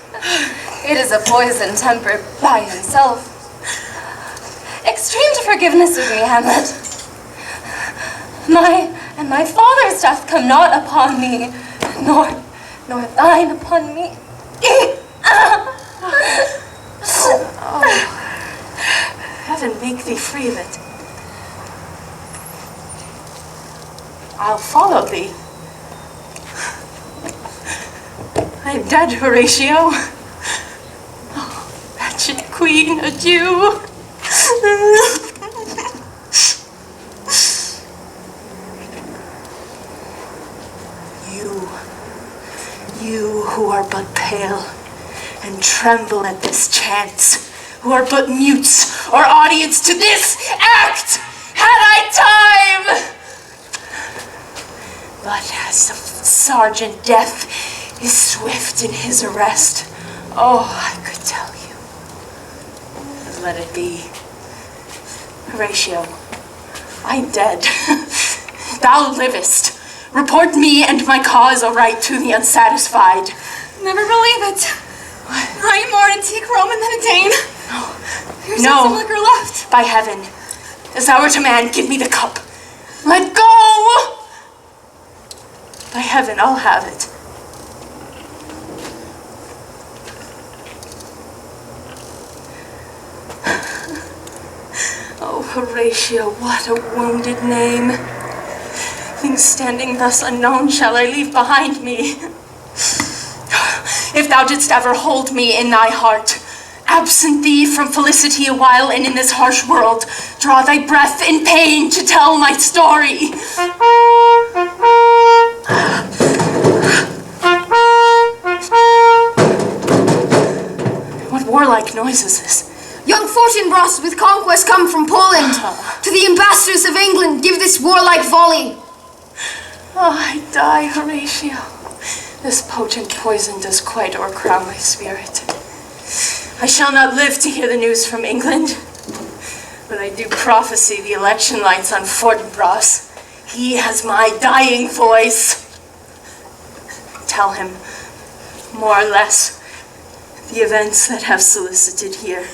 It is a poison tempered by himself. Extreme forgiveness with me, Hamlet. My father's death come not upon me, nor thine upon me. Heaven make thee free of it. I'll follow thee. I am dead, Horatio. Oh, wretched queen, adieu. You who are but pale and tremble at this chance, who are but mutes or audience to this act, had I time! But as the Sergeant Death is swift in his arrest, oh, I could tell you. Let it be. Horatio, I'm dead. Thou livest. Report me and my cause aright to the unsatisfied. Never believe it. I am more antique Roman than a Dane. There's some liquor left. By heaven, as thou art a man, give me the cup. Let go! By heaven, I'll have it. Horatio, what a wounded name. Things standing thus unknown shall I leave behind me. If thou didst ever hold me in thy heart, absent thee from felicity a while, and in this harsh world, draw thy breath in pain to tell my story. What warlike noise is this? Young Fortinbras with conquest come from Poland. To the ambassadors of England give this warlike volley. Oh, I die, Horatio. This potent poison does quite o'ercrowd my spirit. I shall not live to hear the news from England, but I do prophesy the election lights on Fortinbras. He has my dying voice. Tell him, more or less, the events that have solicited here.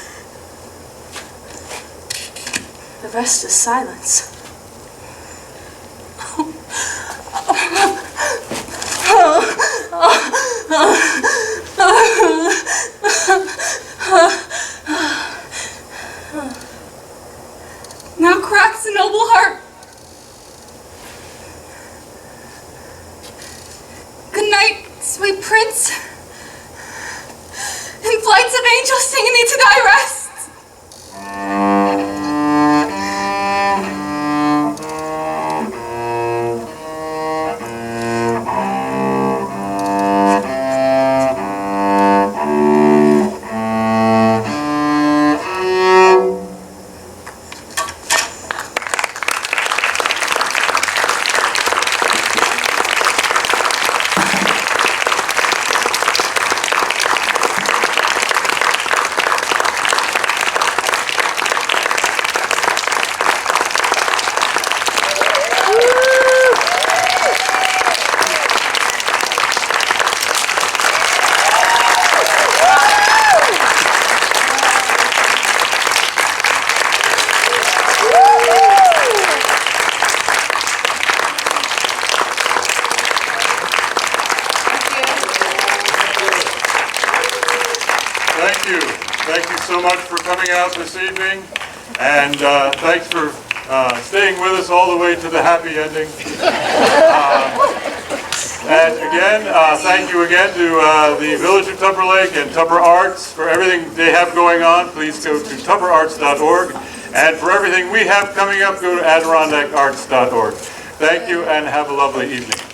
The rest is silence. Now cracks a noble heart. Good night, sweet prince. And flights of angels singing thee to thy rest. This evening, and thanks for staying with us all the way to the happy ending. And again, thank you again to the Village of Tupper Lake and Tupper Arts for everything they have going on. Please go to tupperarts.org, and for everything we have coming up, go to adirondackarts.org. Thank you, and have a lovely evening.